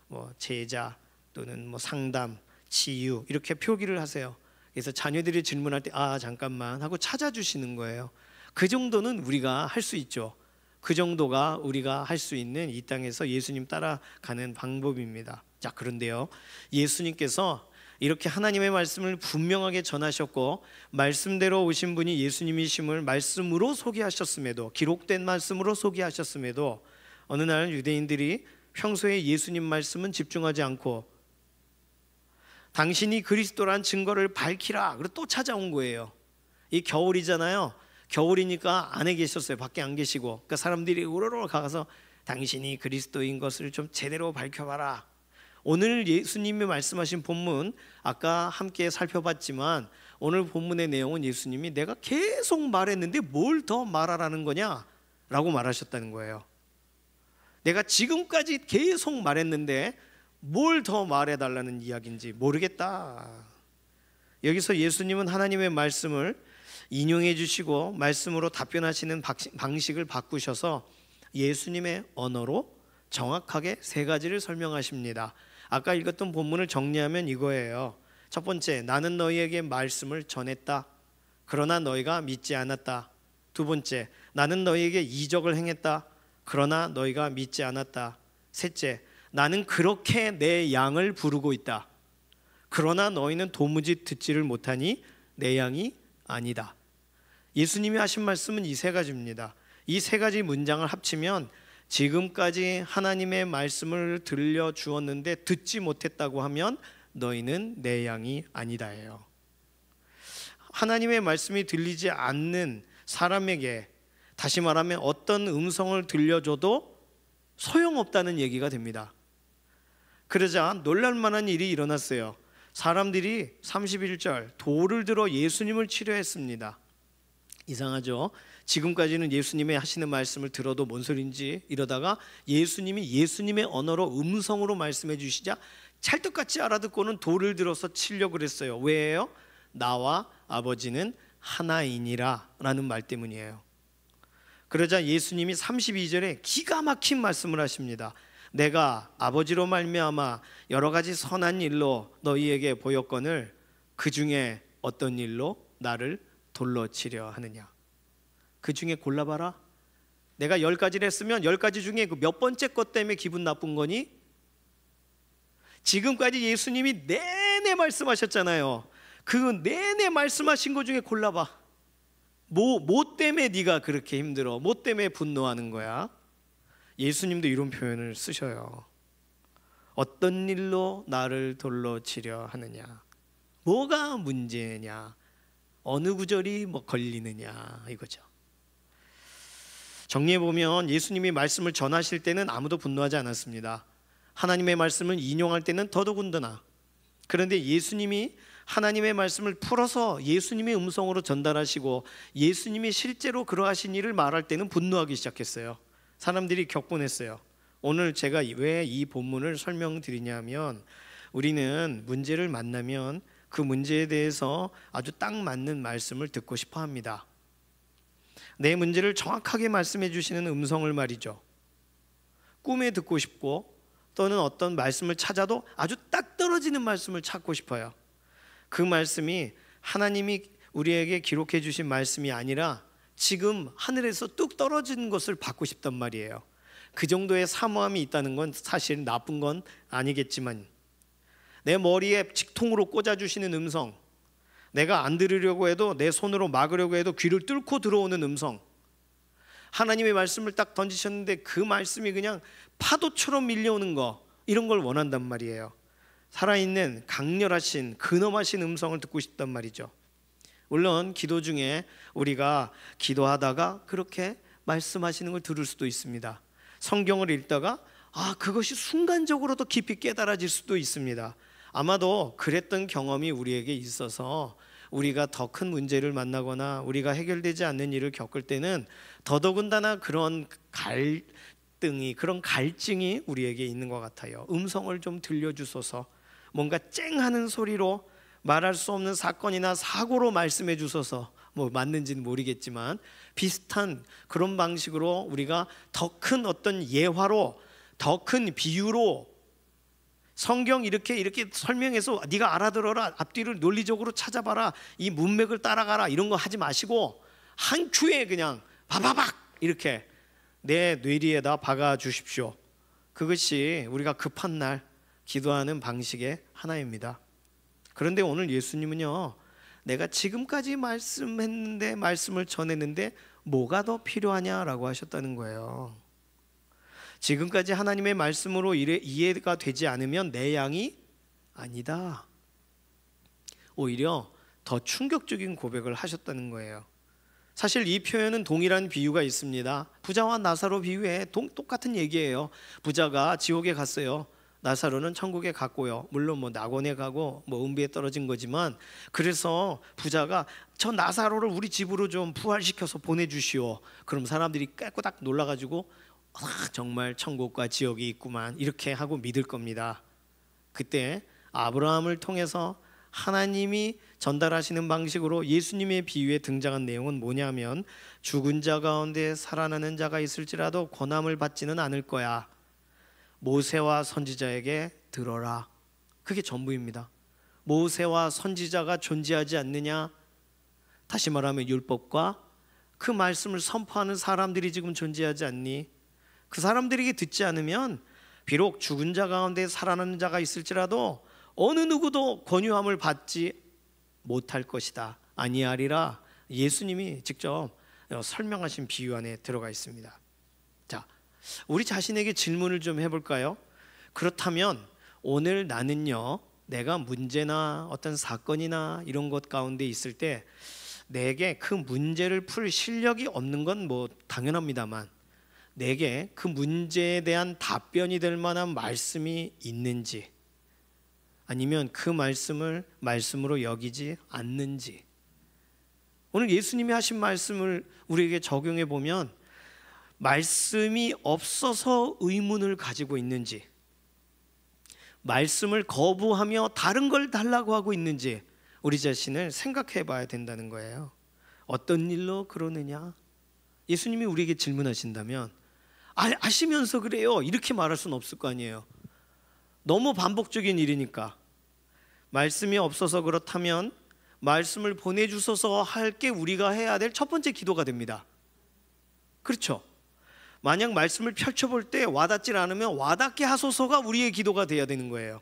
뭐 제자 또는 뭐 상담, 치유 이렇게 표기를 하세요. 그래서 자녀들이 질문할 때 잠깐만 하고 찾아주시는 거예요. 그 정도는 우리가 할 수 있죠. 그 정도가 우리가 할 수 있는 이 땅에서 예수님 따라가는 방법입니다. 자, 그런데요, 예수님께서 이렇게 하나님의 말씀을 분명하게 전하셨고 말씀대로 오신 분이 예수님이심을 말씀으로 소개하셨음에도, 기록된 말씀으로 소개하셨음에도 어느 날 유대인들이 평소에 예수님 말씀은 집중하지 않고 당신이 그리스도란 증거를 밝히라. 그리고 또 찾아온 거예요. 이 겨울이잖아요. 겨울이니까 안에 계셨어요. 밖에 안 계시고. 그러니까 사람들이 우르르 가서 당신이 그리스도인 것을 좀 제대로 밝혀봐라. 오늘 예수님이 말씀하신 본문 아까 함께 살펴봤지만 오늘 본문의 내용은 예수님이 내가 계속 말했는데 뭘 더 말하라는 거냐 라고 말하셨다는 거예요. 내가 지금까지 계속 말했는데 뭘 더 말해달라는 이야기인지 모르겠다. 여기서 예수님은 하나님의 말씀을 인용해 주시고 말씀으로 답변하시는 방식을 바꾸셔서 예수님의 언어로 정확하게 세 가지를 설명하십니다. 아까 읽었던 본문을 정리하면 이거예요. 첫 번째, 나는 너희에게 말씀을 전했다. 그러나 너희가 믿지 않았다. 두 번째, 나는 너희에게 이적을 행했다. 그러나 너희가 믿지 않았다. 셋째, 나는 그렇게 내 양을 부르고 있다. 그러나 너희는 도무지 듣지를 못하니 내 양이 아니다. 예수님이 하신 말씀은 이 세 가지입니다. 이 세 가지 문장을 합치면 지금까지 하나님의 말씀을 들려주었는데 듣지 못했다고 하면 너희는 내 양이 아니다예요. 하나님의 말씀이 들리지 않는 사람에게 다시 말하면 어떤 음성을 들려줘도 소용없다는 얘기가 됩니다. 그러자 놀랄만한 일이 일어났어요. 사람들이 31절 돌을 들어 예수님을 치려했습니다. 이상하죠? 지금까지는 예수님의 하시는 말씀을 들어도 뭔 소린지 이러다가 예수님이 예수님의 언어로 음성으로 말씀해 주시자 찰떡같이 알아듣고는 돌을 들어서 치려고 그랬어요. 왜요? 나와 아버지는 하나이니라 라는 말 때문이에요. 그러자 예수님이 32절에 기가 막힌 말씀을 하십니다. 내가 아버지로 말미암아 여러 가지 선한 일로 너희에게 보였거늘 그 중에 어떤 일로 나를 돌로 치려 하느냐. 그 중에 골라봐라. 내가 10가지를 했으면 10가지 중에 그 몇 번째 것 때문에 기분 나쁜 거니? 지금까지 예수님이 내내 말씀하셨잖아요. 그 내내 말씀하신 것 중에 골라봐. 뭐 때문에 네가 그렇게 힘들어? 뭐 때문에 분노하는 거야? 예수님도 이런 표현을 쓰셔요. 어떤 일로 나를 돌로 치려 하느냐? 뭐가 문제냐? 어느 구절이 뭐 걸리느냐 이거죠. 정리해보면 예수님이 말씀을 전하실 때는 아무도 분노하지 않았습니다. 하나님의 말씀을 인용할 때는 더더군다나. 그런데 예수님이 하나님의 말씀을 풀어서 예수님의 음성으로 전달하시고 예수님이 실제로 그러하신 일을 말할 때는 분노하기 시작했어요. 사람들이 격분했어요. 오늘 제가 왜 이 본문을 설명드리냐면 우리는 문제를 만나면 그 문제에 대해서 아주 딱 맞는 말씀을 듣고 싶어 합니다. 내 문제를 정확하게 말씀해 주시는 음성을 말이죠. 꿈에 듣고 싶고 또는 어떤 말씀을 찾아도 아주 딱 떨어지는 말씀을 찾고 싶어요. 그 말씀이 하나님이 우리에게 기록해 주신 말씀이 아니라 지금 하늘에서 뚝 떨어지는 것을 받고 싶단 말이에요. 그 정도의 사모함이 있다는 건 사실 나쁜 건 아니겠지만 내 머리에 직통으로 꽂아주시는 음성, 내가 안 들으려고 해도 내 손으로 막으려고 해도 귀를 뚫고 들어오는 음성, 하나님의 말씀을 딱 던지셨는데 그 말씀이 그냥 파도처럼 밀려오는 거, 이런 걸 원한단 말이에요. 살아있는 강렬하신 근엄하신 음성을 듣고 싶단 말이죠. 물론 기도 중에 우리가 기도하다가 그렇게 말씀하시는 걸 들을 수도 있습니다. 성경을 읽다가 그것이 순간적으로 더 깊이 깨달아질 수도 있습니다. 아마도 그랬던 경험이 우리에게 있어서 우리가 더 큰 문제를 만나거나 우리가 해결되지 않는 일을 겪을 때는 더더군다나 그런 그런 갈증이 우리에게 있는 것 같아요. 음성을 좀 들려주소서. 뭔가 쨍하는 소리로 말할 수 없는 사건이나 사고로 말씀해 주소서. 뭐 맞는지는 모르겠지만 비슷한 그런 방식으로 우리가 더 큰 어떤 예화로, 더 큰 비유로 성경 이렇게 설명해서 네가 알아들어라, 앞뒤를 논리적으로 찾아봐라, 이 문맥을 따라가라, 이런 거 하지 마시고 한 큐에 그냥 바바박 이렇게 내 뇌리에다 박아 주십시오. 그것이 우리가 급한 날 기도하는 방식의 하나입니다. 그런데 오늘 예수님은요, 내가 지금까지 말씀했는데, 말씀을 전했는데 뭐가 더 필요하냐라고 하셨다는 거예요. 지금까지 하나님의 말씀으로 이해가 되지 않으면 내 양이 아니다. 오히려 더 충격적인 고백을 하셨다는 거예요. 사실 이 표현은 동일한 비유가 있습니다. 부자와 나사로 비유에 똑같은 얘기예요. 부자가 지옥에 갔어요. 나사로는 천국에 갔고요. 물론 낙원에 가고 음비에 떨어진 거지만, 그래서 부자가 저 나사로를 우리 집으로 좀 부활시켜서 보내주시오. 그럼 사람들이 깨꼬닥 놀라가지고 정말 천국과 지옥이 있구만 이렇게 하고 믿을 겁니다. 그때 아브라함을 통해서 하나님이 전달하시는 방식으로 예수님의 비유에 등장한 내용은 뭐냐면, 죽은 자 가운데 살아나는 자가 있을지라도 고난을 받지는 않을 거야. 모세와 선지자에게 들어라. 그게 전부입니다. 모세와 선지자가 존재하지 않느냐? 다시 말하면 율법과 그 말씀을 선포하는 사람들이 지금 존재하지 않니? 그 사람들에게 듣지 않으면 비록 죽은 자 가운데 살아나는 자가 있을지라도 어느 누구도 권유함을 받지 못할 것이다, 아니하리라. 예수님이 직접 설명하신 비유 안에 들어가 있습니다. 자, 우리 자신에게 질문을 좀 해볼까요? 그렇다면 오늘 나는요, 내가 문제나 어떤 사건이나 이런 것 가운데 있을 때 내게 그 문제를 풀 실력이 없는 건 당연합니다만, 내게 그 문제에 대한 답변이 될 만한 말씀이 있는지, 아니면 그 말씀을 말씀으로 여기지 않는지, 오늘 예수님이 하신 말씀을 우리에게 적용해 보면 말씀이 없어서 의문을 가지고 있는지, 말씀을 거부하며 다른 걸 달라고 하고 있는지 우리 자신을 생각해 봐야 된다는 거예요. 어떤 일로 그러느냐? 예수님이 우리에게 질문하신다면 아시면서 그래요 이렇게 말할 수는 없을 거 아니에요. 너무 반복적인 일이니까. 말씀이 없어서 그렇다면 말씀을 보내주셔서 할 게 우리가 해야 될 첫 번째 기도가 됩니다. 그렇죠? 만약 말씀을 펼쳐볼 때 와닿질 않으면 와닿게 하소서가 우리의 기도가 돼야 되는 거예요.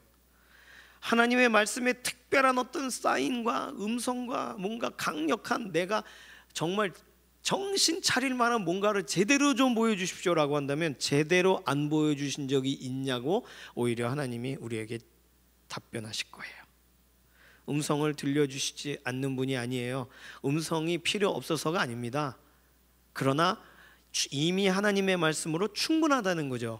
하나님의 말씀에 특별한 어떤 사인과 음성과 뭔가 강력한, 내가 정말 정신 차릴 만한 뭔가를 제대로 좀 보여주십시오라고 한다면 제대로 안 보여주신 적이 있냐고 오히려 하나님이 우리에게 답변하실 거예요. 음성을 들려주시지 않는 분이 아니에요. 음성이 필요 없어서가 아닙니다. 그러나 이미 하나님의 말씀으로 충분하다는 거죠.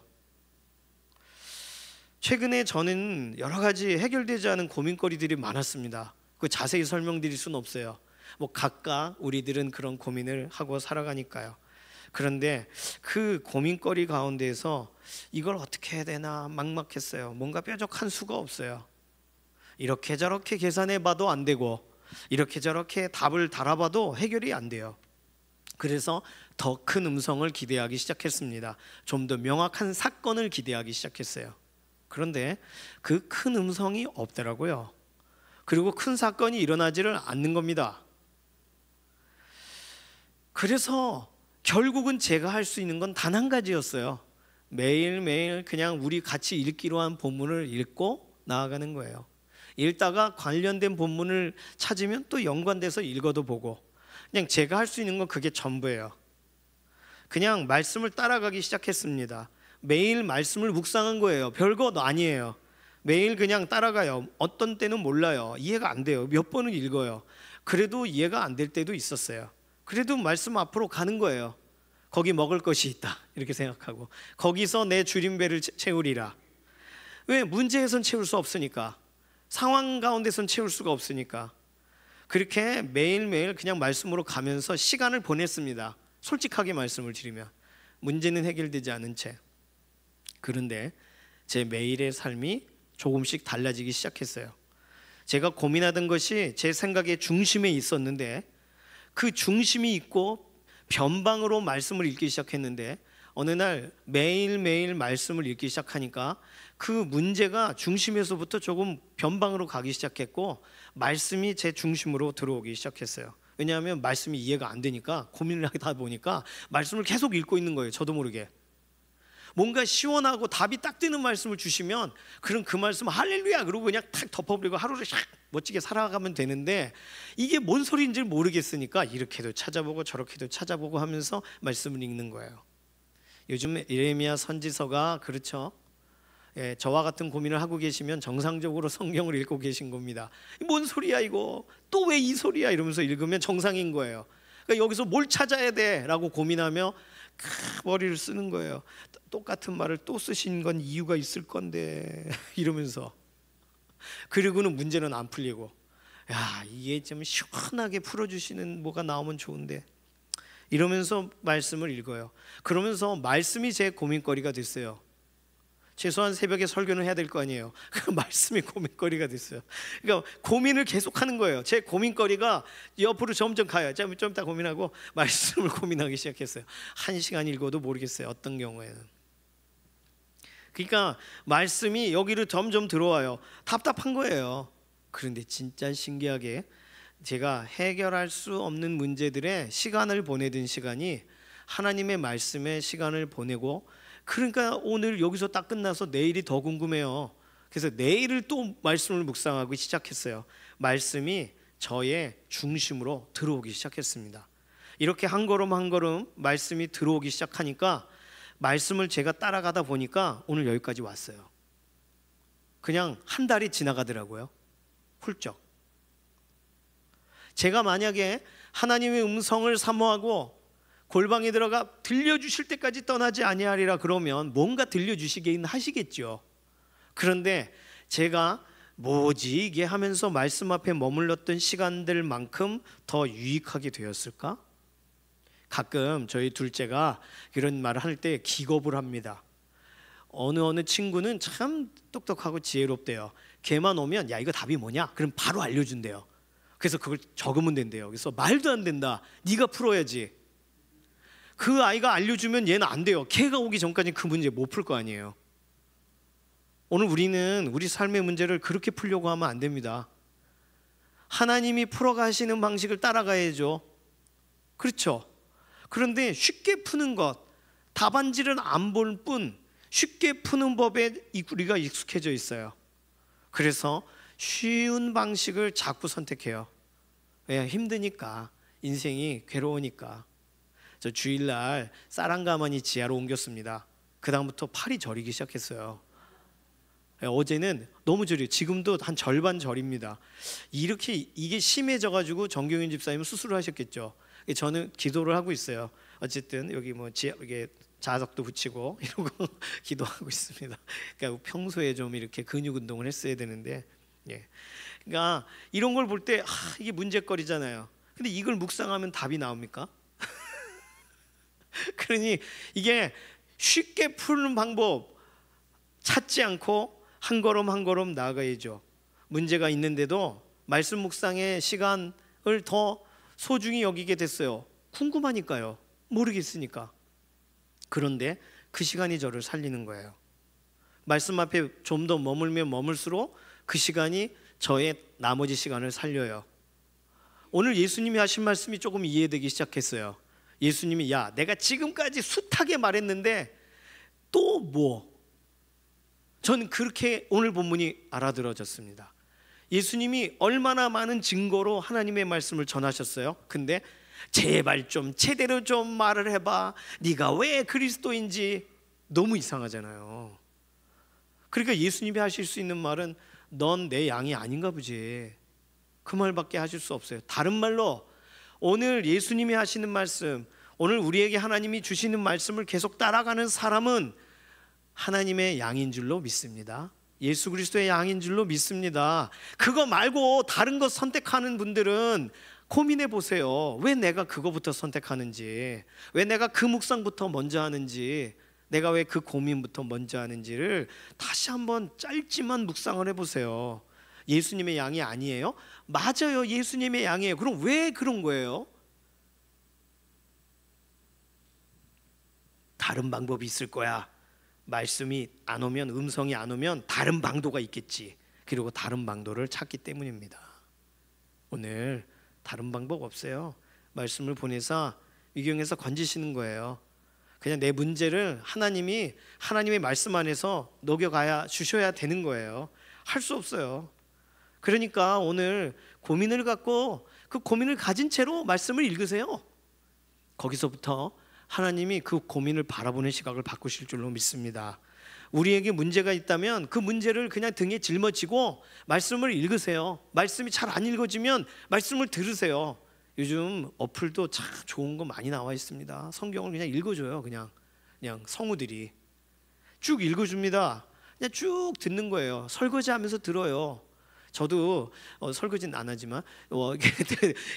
최근에 저는 여러 가지 해결되지 않은 고민거리들이 많았습니다. 그 자세히 설명드릴 수는 없어요. 각각 우리들은 그런 고민을 하고 살아가니까요. 그런데 그 고민거리 가운데에서 이걸 어떻게 해야 되나 막막했어요. 뭔가 뾰족한 수가 없어요. 이렇게 저렇게 계산해 봐도 안 되고, 이렇게 저렇게 답을 달아봐도 해결이 안 돼요. 그래서 더 큰 음성을 기대하기 시작했습니다. 좀 더 명확한 사건을 기대하기 시작했어요. 그런데 그 큰 음성이 없더라고요. 그리고 큰 사건이 일어나지를 않는 겁니다. 그래서 결국은 제가 할 수 있는 건 단 한 가지였어요. 매일매일 그냥 우리 같이 읽기로 한 본문을 읽고 나아가는 거예요. 읽다가 관련된 본문을 찾으면 또 연관돼서 읽어도 보고, 그냥 제가 할 수 있는 건 그게 전부예요. 그냥 말씀을 따라가기 시작했습니다. 매일 말씀을 묵상한 거예요. 별거 아니에요. 매일 그냥 따라가요. 어떤 때는 몰라요. 이해가 안 돼요. 몇 번은 읽어요. 그래도 이해가 안 될 때도 있었어요. 그래도 말씀 앞으로 가는 거예요. 거기 먹을 것이 있다 이렇게 생각하고, 거기서 내 줄임배를 채우리라. 왜? 문제에선 채울 수 없으니까, 상황 가운데선 채울 수가 없으니까. 그렇게 매일매일 그냥 말씀으로 가면서 시간을 보냈습니다. 솔직하게 말씀을 드리면 문제는 해결되지 않은 채. 그런데 제 매일의 삶이 조금씩 달라지기 시작했어요. 제가 고민하던 것이 제 생각의 중심에 있었는데, 그 중심이 있고 변방으로 말씀을 읽기 시작했는데, 어느 날 매일매일 말씀을 읽기 시작하니까 그 문제가 중심에서부터 조금 변방으로 가기 시작했고, 말씀이 제 중심으로 들어오기 시작했어요. 왜냐하면 말씀이 이해가 안 되니까, 고민을 하다 보니까 말씀을 계속 읽고 있는 거예요. 저도 모르게. 뭔가 시원하고 답이 딱 뜨는 말씀을 주시면 그럼 그 말씀 할렐루야 그러고 그냥 탁 덮어버리고 하루를 샥 멋지게 살아가면 되는데, 이게 뭔 소리인지 모르겠으니까 이렇게도 찾아보고 저렇게도 찾아보고 하면서 말씀을 읽는 거예요. 요즘 예레미야 선지서가 그렇죠. 저와 같은 고민을 하고 계시면 정상적으로 성경을 읽고 계신 겁니다. 뭔 소리야 이거, 또 왜 이 소리야 이러면서 읽으면 정상인 거예요. 그러니까 여기서 뭘 찾아야 돼라고 고민하며 머리를 쓰는 거예요. 똑같은 말을 또 쓰신 건 이유가 있을 건데 이러면서, 그리고는 문제는 안 풀리고, 야 이게 좀 시원하게 풀어주시는 뭐가 나오면 좋은데 이러면서 말씀을 읽어요. 그러면서 말씀이 제 고민거리가 됐어요. 최소한 새벽에 설교는 해야 될 거 아니에요. 그 말씀이 고민거리가 됐어요. 그러니까 고민을 계속하는 거예요. 제 고민거리가 옆으로 점점 가요. 좀 이따 고민하고 말씀을 고민하기 시작했어요. 1시간 읽어도 모르겠어요, 어떤 경우에는. 그러니까 말씀이 여기로 점점 들어와요. 답답한 거예요. 그런데 진짜 신기하게 제가 해결할 수 없는 문제들에 시간을 보내던 시간이 하나님의 말씀에 시간을 보내고, 그러니까 오늘 여기서 딱 끝나서 내일이 더 궁금해요. 그래서 내일을 또 말씀을 묵상하기 시작했어요. 말씀이 저의 중심으로 들어오기 시작했습니다. 이렇게 한 걸음 한 걸음 말씀이 들어오기 시작하니까 말씀을 제가 따라가다 보니까 오늘 여기까지 왔어요. 그냥 한 달이 지나가더라고요, 훌쩍. 제가 만약에 하나님의 음성을 사모하고 골방에 들어가 들려주실 때까지 떠나지 아니하리라 그러면 뭔가 들려주시긴 하시겠죠. 그런데 제가 뭐지 이게 하면서 말씀 앞에 머물렀던 시간들만큼 더 유익하게 되었을까? 가끔 저희 둘째가 이런 말을 할 때 기겁을 합니다. 어느 친구는 참 똑똑하고 지혜롭대요. 걔만 오면 야 이거 답이 뭐냐? 그럼 바로 알려준대요. 그래서 그걸 적으면 된대요. 그래서 말도 안 된다, 네가 풀어야지. 그 아이가 알려주면 얘는 안 돼요. 걔가 오기 전까지 그 문제 못 풀 거 아니에요. 오늘 우리는 우리 삶의 문제를 그렇게 풀려고 하면 안 됩니다. 하나님이 풀어가시는 방식을 따라가야죠. 그렇죠? 그런데 쉽게 푸는 것, 답안지를 안 볼 뿐 쉽게 푸는 법에 우리가 익숙해져 있어요. 그래서 쉬운 방식을 자꾸 선택해요. 왜? 힘드니까, 인생이 괴로우니까. 저 주일날 쌀한가마니 지하로 옮겼습니다. 그 다음부터 팔이 저리기 시작했어요. 어제는 너무 저려요. 지금도 한 절반 저립니다. 이렇게 이게 심해져가지고 정경윤 집사님은 수술을 하셨겠죠. 저는 기도를 하고 있어요. 어쨌든 여기 뭐 이게 자석도 붙이고 이러고 기도하고 있습니다. 그러니까 평소에 좀 이렇게 근육 운동을 했어야 되는데, 그러니까 이런 걸 볼 때 이게 문제거리잖아요. 근데 이걸 묵상하면 답이 나옵니까? 그러니 이게 쉽게 푸는 방법 찾지 않고 한 걸음 한 걸음 나아가야죠. 문제가 있는데도 말씀 묵상의 시간을 더 소중히 여기게 됐어요. 궁금하니까요, 모르겠으니까. 그런데 그 시간이 저를 살리는 거예요. 말씀 앞에 좀 더 머물면 머물수록 그 시간이 저의 나머지 시간을 살려요. 오늘 예수님이 하신 말씀이 조금 이해되기 시작했어요. 예수님이 야 내가 지금까지 숱하게 말했는데 또 뭐? 저는 그렇게 오늘 본문이 알아들어졌습니다. 예수님이 얼마나 많은 증거로 하나님의 말씀을 전하셨어요. 근데 제발 좀 제대로 좀 말을 해봐, 네가 왜 그리스도인지. 너무 이상하잖아요. 그러니까 예수님이 하실 수 있는 말은 넌 내 양이 아닌가 보지, 그 말밖에 하실 수 없어요. 다른 말로 오늘 예수님이 하시는 말씀, 오늘 우리에게 하나님이 주시는 말씀을 계속 따라가는 사람은 하나님의 양인 줄로 믿습니다. 예수 그리스도의 양인 줄로 믿습니다. 그거 말고 다른 것 선택하는 분들은 고민해 보세요. 왜 내가 그거부터 선택하는지, 왜 내가 그 묵상부터 먼저 하는지, 내가 왜 그 고민부터 먼저 하는지를 다시 한번 짧지만 묵상을 해보세요. 예수님의 양이 아니에요? 맞아요, 예수님의 양이에요. 그럼 왜 그런 거예요? 다른 방법이 있을 거야. 말씀이 안 오면, 음성이 안 오면 다른 방도가 있겠지. 그리고 다른 방도를 찾기 때문입니다. 오늘 다른 방법 없어요. 말씀을 보내서 위경에서 건지시는 거예요. 그냥 내 문제를 하나님이 하나님의 말씀 안에서 녹여가야 주셔야 되는 거예요. 할 수 없어요. 그러니까 오늘 고민을 갖고 그 고민을 가진 채로 말씀을 읽으세요. 거기서부터 하나님이 그 고민을 바라보는 시각을 바꾸실 줄로 믿습니다. 우리에게 문제가 있다면 그 문제를 그냥 등에 짊어지고 말씀을 읽으세요. 말씀이 잘 안 읽어지면 말씀을 들으세요. 요즘 어플도 참 좋은 거 많이 나와 있습니다. 성경을 그냥 읽어줘요. 그냥 성우들이 쭉 읽어줍니다. 그냥 쭉 듣는 거예요. 설거지하면서 들어요. 저도 설거지는 안 하지만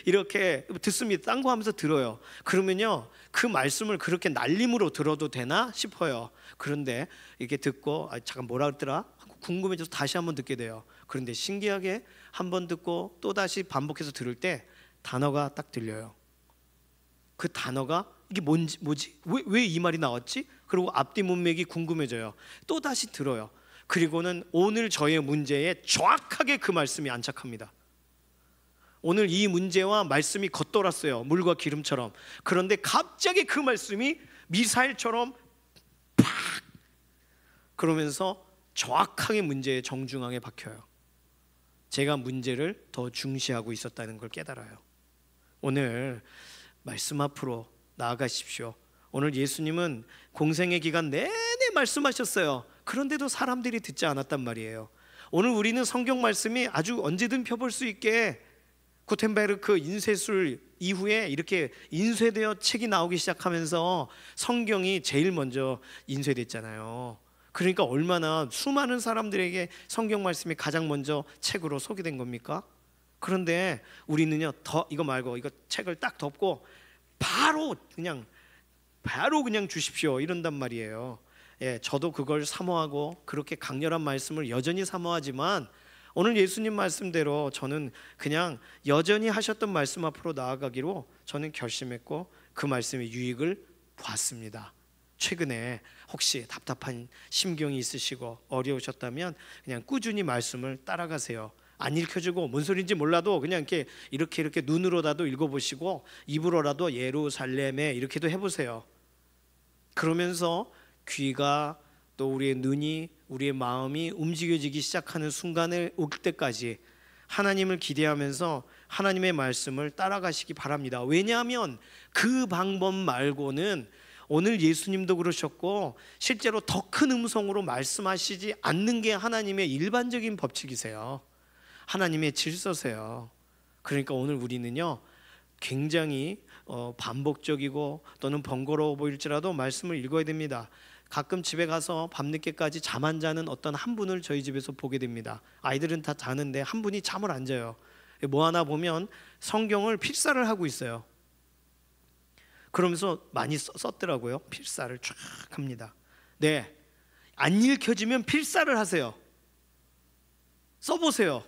이렇게 듣습니다. 딴 거 하면서 들어요. 그러면요, 그 말씀을 그렇게 날림으로 들어도 되나 싶어요. 그런데 이렇게 듣고 잠깐 뭐라 그랬더라 하고 궁금해져서 다시 한번 듣게 돼요. 그런데 신기하게 한 번 듣고 또 다시 반복해서 들을 때 단어가 딱 들려요. 그 단어가 이게 뭐지? 왜 이 말이 나왔지? 그리고 앞뒤 문맥이 궁금해져요. 또 다시 들어요. 그리고는 오늘 저의 문제에 정확하게 그 말씀이 안착합니다. 오늘 이 문제와 말씀이 겉돌았어요. 물과 기름처럼. 그런데 갑자기 그 말씀이 미사일처럼 팍! 그러면서 정확하게 문제의 정중앙에 박혀요. 제가 문제를 더 중시하고 있었다는 걸 깨달아요. 오늘 말씀 앞으로 나아가십시오. 오늘 예수님은 공생의 기간 내내 말씀하셨어요. 그런데도 사람들이 듣지 않았단 말이에요. 오늘 우리는 성경 말씀이 아주 언제든 펴볼 수 있게 구텐베르크 인쇄술 이후에 이렇게 인쇄되어 책이 나오기 시작하면서 성경이 제일 먼저 인쇄됐잖아요. 그러니까 얼마나 수많은 사람들에게 성경 말씀이 가장 먼저 책으로 소개된 겁니까? 그런데 우리는요, 이거 말고 이거 책을 딱 덮고 바로 그냥 주십시오 이런단 말이에요. 예, 저도 그걸 사모하고 그렇게 강렬한 말씀을 여전히 사모하지만 오늘 예수님 말씀대로 저는 그냥 여전히 하셨던 말씀 앞으로 나아가기로 저는 결심했고 그 말씀의 유익을 보았습니다. 최근에 혹시 답답한 심경이 있으시고 어려우셨다면 그냥 꾸준히 말씀을 따라가세요. 안 읽혀지고 뭔 소리인지 몰라도 그냥 이렇게 눈으로라도 읽어보시고 입으로라도 예루살렘에 이렇게도 해보세요. 그러면서 귀가 또 우리의 눈이 우리의 마음이 움직여지기 시작하는 순간을 올 때까지 하나님을 기대하면서 하나님의 말씀을 따라가시기 바랍니다. 왜냐하면 그 방법 말고는 오늘 예수님도 그러셨고 실제로 더 큰 음성으로 말씀하시지 않는 게 하나님의 일반적인 법칙이세요. 하나님의 질서세요. 그러니까 오늘 우리는요 굉장히 반복적이고 또는 번거로워 보일지라도 말씀을 읽어야 됩니다. 가끔 집에 가서 밤늦게까지 잠 안 자는 어떤 한 분을 저희 집에서 보게 됩니다. 아이들은 다 자는데 한 분이 잠을 안 자요. 뭐 하나 보면 성경을 필사를 하고 있어요. 그러면서 많이 썼더라고요. 필사를 쫙 합니다. 네, 안 읽혀지면 필사를 하세요. 써보세요.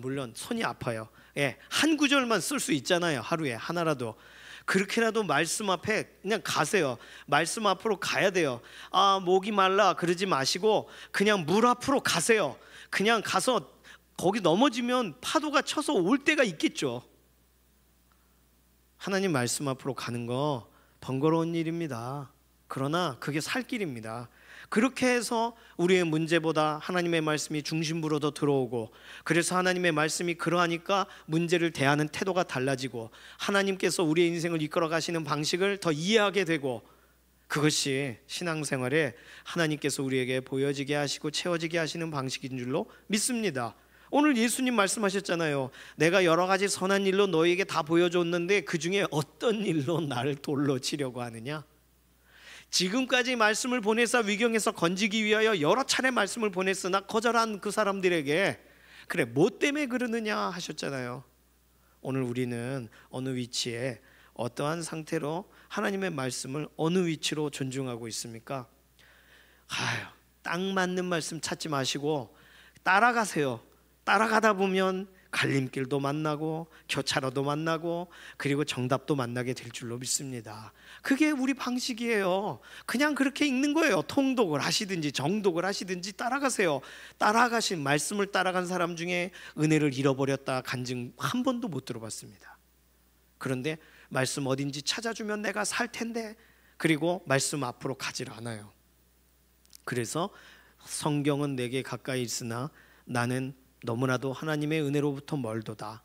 물론 손이 아파요. 예, 한 구절만 쓸 수 있잖아요. 하루에 하나라도. 그렇게라도 말씀 앞에 그냥 가세요. 말씀 앞으로 가야 돼요. 목이 말라 그러지 마시고 그냥 물 앞으로 가세요. 그냥 가서 거기 넘어지면 파도가 쳐서 올 때가 있겠죠. 하나님 말씀 앞으로 가는 거 번거로운 일입니다. 그러나 그게 살 길입니다. 그렇게 해서 우리의 문제보다 하나님의 말씀이 중심부로 더 들어오고, 그래서 하나님의 말씀이 그러하니까 문제를 대하는 태도가 달라지고 하나님께서 우리의 인생을 이끌어 가시는 방식을 더 이해하게 되고, 그것이 신앙생활에 하나님께서 우리에게 보여지게 하시고 채워지게 하시는 방식인 줄로 믿습니다. 오늘 예수님 말씀하셨잖아요. 내가 여러 가지 선한 일로 너희에게 다 보여줬는데 그 중에 어떤 일로 나를 돌로 치려고 하느냐? 지금까지 말씀을 보내사 위경에서 건지기 위하여 여러 차례 말씀을 보냈으나 거절한 그 사람들에게 그래 뭐 때문에 그러느냐 하셨잖아요. 오늘 우리는 어느 위치에 어떠한 상태로 하나님의 말씀을 어느 위치로 존중하고 있습니까? 딱 맞는 말씀 찾지 마시고 따라가세요. 따라가다 보면 갈림길도 만나고 교차로도 만나고 그리고 정답도 만나게 될 줄로 믿습니다. 그게 우리 방식이에요. 그냥 그렇게 읽는 거예요. 통독을 하시든지 정독을 하시든지 따라가세요. 따라가신 말씀을 따라간 사람 중에 은혜를 잃어버렸다 간증 한 번도 못 들어봤습니다. 그런데 말씀 어딘지 찾아주면 내가 살 텐데, 그리고 말씀 앞으로 가질 않아요. 그래서 성경은 내게 가까이 있으나 나는 너무나도 하나님의 은혜로부터 멀도다,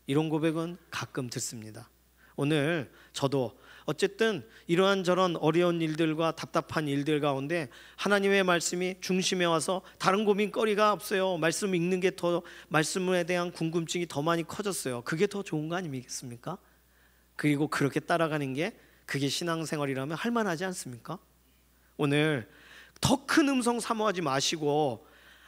이런 고백은 가끔 듣습니다. 오늘 저도 어쨌든 이러한저런 어려운 일들과 답답한 일들 가운데 하나님의 말씀이 중심에 와서 다른 고민거리가 없어요. 말씀 읽는 게 더, 말씀에 대한 궁금증이 더 많이 커졌어요. 그게 더 좋은 거 아니겠습니까? 그리고 그렇게 따라가는 게 그게 신앙생활이라면 할만하지 않습니까? 오늘 더 큰 음성 사모하지 마시고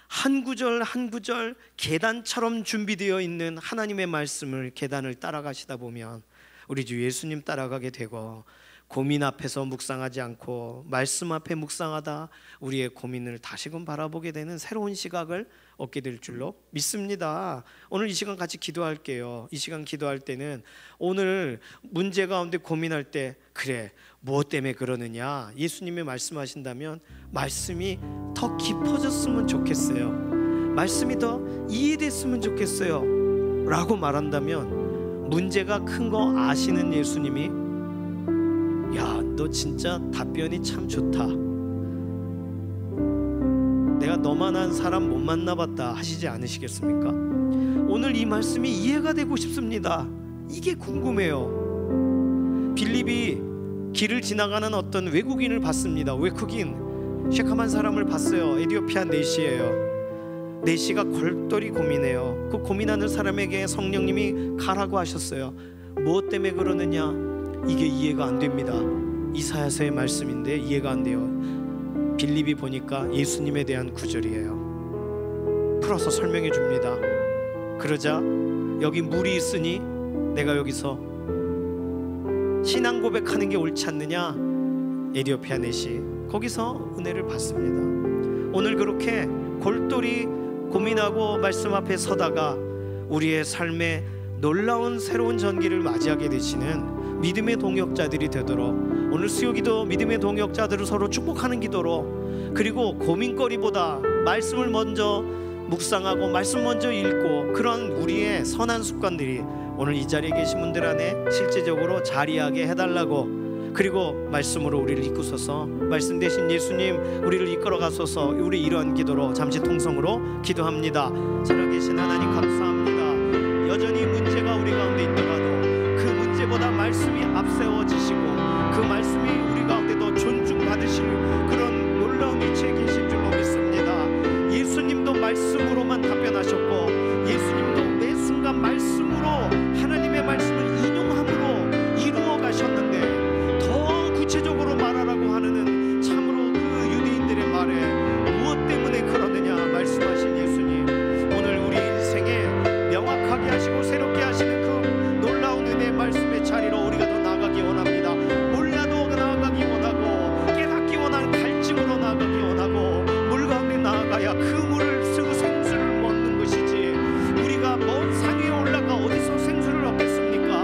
한 구절 한 구절 계단처럼 준비되어 있는 하나님의 말씀을 계단을 따라가시다 보면 우리 주 예수님 따라가게 되고, 고민 앞에서 묵상하지 않고 말씀 앞에 묵상하다 우리의 고민을 다시금 바라보게 되는 새로운 시각을 얻게 될 줄로 믿습니다. 오늘 이 시간 같이 기도할게요. 이 시간 기도할 때는 오늘 문제 가운데 고민할 때, 그래 무엇 때문에 그러느냐, 예수님이 말씀하신다면 말씀이 더 깊어졌으면 좋겠어요, 말씀이 더 이해됐으면 좋겠어요 라고 말한다면, 문제가 큰 거 아시는 예수님이 야, 너 진짜 답변이 참 좋다, 내가 너만한 사람 못 만나봤다 하시지 않으시겠습니까? 오늘 이 말씀이 이해가 되고 싶습니다. 이게 궁금해요. 빌립이 길을 지나가는 어떤 외국인을 봤습니다. 외국인, 쉐캄한 사람을 봤어요. 에티오피아 내시예요. 내시가 골똘히 고민해요. 그 고민하는 사람에게 성령님이 가라고 하셨어요. 무엇 때문에 그러느냐? 이게 이해가 안 됩니다. 이사야서의 말씀인데 이해가 안 돼요. 빌립이 보니까 예수님에 대한 구절이에요. 풀어서 설명해 줍니다. 그러자 여기 물이 있으니 내가 여기서 신앙 고백하는 게 옳지 않느냐? 에티오피아 내시 거기서 은혜를 받습니다. 오늘 그렇게 골똘히 고민하고 말씀 앞에 서다가 우리의 삶에 놀라운 새로운 전기를 맞이하게 되시는 믿음의 동역자들이 되도록, 오늘 수요기도 믿음의 동역자들을 서로 축복하는 기도로, 그리고 고민거리보다 말씀을 먼저 묵상하고 말씀 먼저 읽고, 그런 우리의 선한 습관들이 오늘 이 자리에 계신 분들 안에 실제적으로 자리하게 해달라고, 그리고 말씀으로 우리를 이끄소서, 말씀 대신 예수님 우리를 이끌어 가소서, 우리 이러한 기도로 잠시 통성으로 기도합니다. 살아계신 하나님 감사합니다. 여전히 문제가 우리 가운데 있더라도 그 문제보다 말씀이 앞세워지시고 그 말씀이 우리 가운데 더 존중받으실 그런 놀라운 위치에 계신 줄로 믿습니다. 예수님도 말씀으로만 답변하셨고, 예수님도 매 순간 말씀으로 하나님의 말씀을 인용함으로 이루어 가셨는데, 더 구체적으로 말하라고 하는 참으로 그 유대인들의 말에 무엇 때문에 그러느냐 말씀하신 예수님, 오늘 우리 인생에 명확하게 하시고 새롭게 하시는 그 놀라운 은혜의 말씀의 자리로 우리가 더 나아가기 원합니다. 몰라도 나아가기 원하고, 깨닫기 원하는 갈증으로 나아가기 원하고, 물 가운데 나아가야 그 물을 쓰고 생수를 먹는 것이지, 우리가 먼 산 위에 올라가 어디서 생수를 얻겠습니까?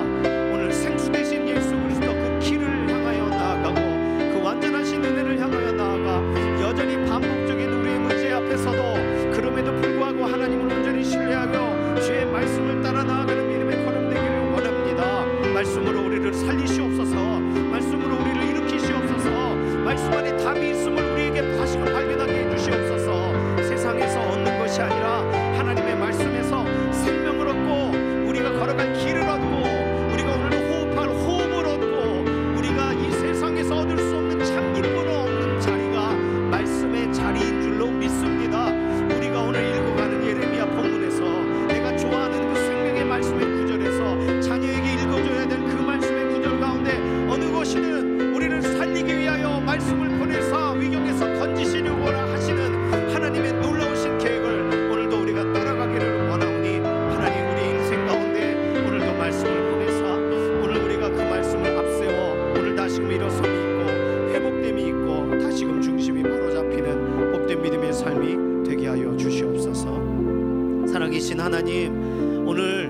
오늘 생수 대신 예수 그리스도 그 길을 향하여 나아가고 그 완전하신 은혜를 향하여 나아가, 여전히 반복적인 우리의 문제 앞에서도 그럼에도 불구하고 하나님을 온전히 신뢰하며 주의 말씀을 따라 나아가는 믿음의 걸음 되기를 원합니다. 말씀으로 우리를 살리시옵소서, 말씀으로 우리를 일으키시옵소서, 말씀 안에 답이 있음을 우리에게 다시금 발견하게 해주시옵소서. 세상에서 얻는 것이 아니라 하나님의 말씀에서 생명을 얻고 우리가 걸어갈 길을 얻고, 우리가 오늘도 호흡할 호흡을 얻고, 우리가 이 세상에서 얻을 수 없는 참 기쁨을 얻는 자리가 말씀의 자리인 줄로 믿습니다. 우리가 오늘 읽어가는 예레미야 본문에서 내가 좋아하는 그 생명의 말씀의 구절에서 자녀에게 읽어줘야 될 그 말씀의 구절 가운데 어느 것이든 우리를 살리기 위하여 말씀을 보내사 위경에서 건지시려고 하시는 하나님의 놀라우신 계획을 오늘도 우리가 따라가기를 원하오니, 하나님 우리 인생 가운데 오늘도 말씀을 보내사 오늘 우리가 그 말씀을 앞세워 오늘 다시금 일어섬이 있고 회복됨이 있고 다시금 중심이 바로잡히는 복된 믿음의 삶이 되게 하여 주시옵소서. 살아계신 하나님, 오늘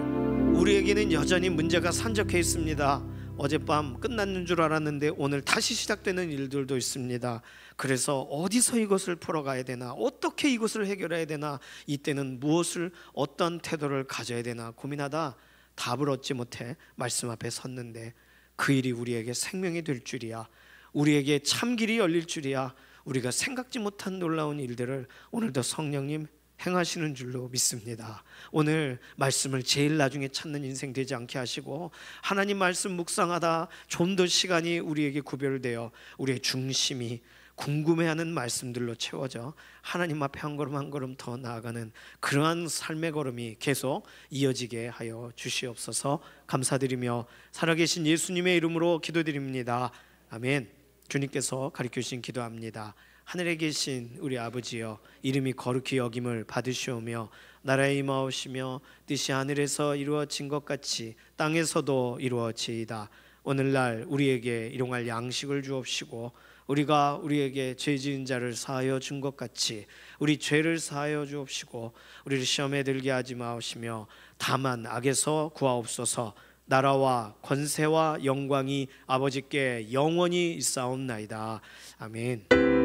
우리에게는 여전히 문제가 산적해 있습니다. 어젯밤 끝났는 줄 알았는데 오늘 다시 시작되는 일들도 있습니다. 그래서 어디서 이것을 풀어가야 되나, 어떻게 이것을 해결해야 되나, 이때는 무엇을, 어떤 태도를 가져야 되나 고민하다 답을 얻지 못해 말씀 앞에 섰는데, 그 일이 우리에게 생명이 될 줄이야, 우리에게 참 길이 열릴 줄이야, 우리가 생각지 못한 놀라운 일들을 오늘도 성령님
행하시는 줄로 믿습니다. 오늘 말씀을 제일 나중에 찾는 인생 되지 않게 하시고 하나님 말씀 묵상하다 좀 더 시간이 우리에게 구별되어 우리의 중심이 궁금해하는 말씀들로 채워져 하나님 앞에 한 걸음 한 걸음 더 나아가는 그러한 삶의 걸음이 계속 이어지게 하여 주시옵소서. 감사드리며 살아계신 예수님의 이름으로 기도드립니다. 아멘. 주님께서 가르쳐 주신 기도합니다. 하늘에 계신 우리 아버지여, 이름이 거룩히 여김을 받으시오며 나라에 임하오시며 뜻이 하늘에서 이루어진 것 같이 땅에서도 이루어지이다. 오늘날 우리에게 일용할 양식을 주옵시고 우리가 우리에게 죄 지은 자를 사하여 준 것 같이 우리 죄를 사하여 주옵시고 우리를 시험에 들게 하지 마옵시며 다만 악에서 구하옵소서. 나라와 권세와 영광이 아버지께 영원히 있사옵나이다. 아멘.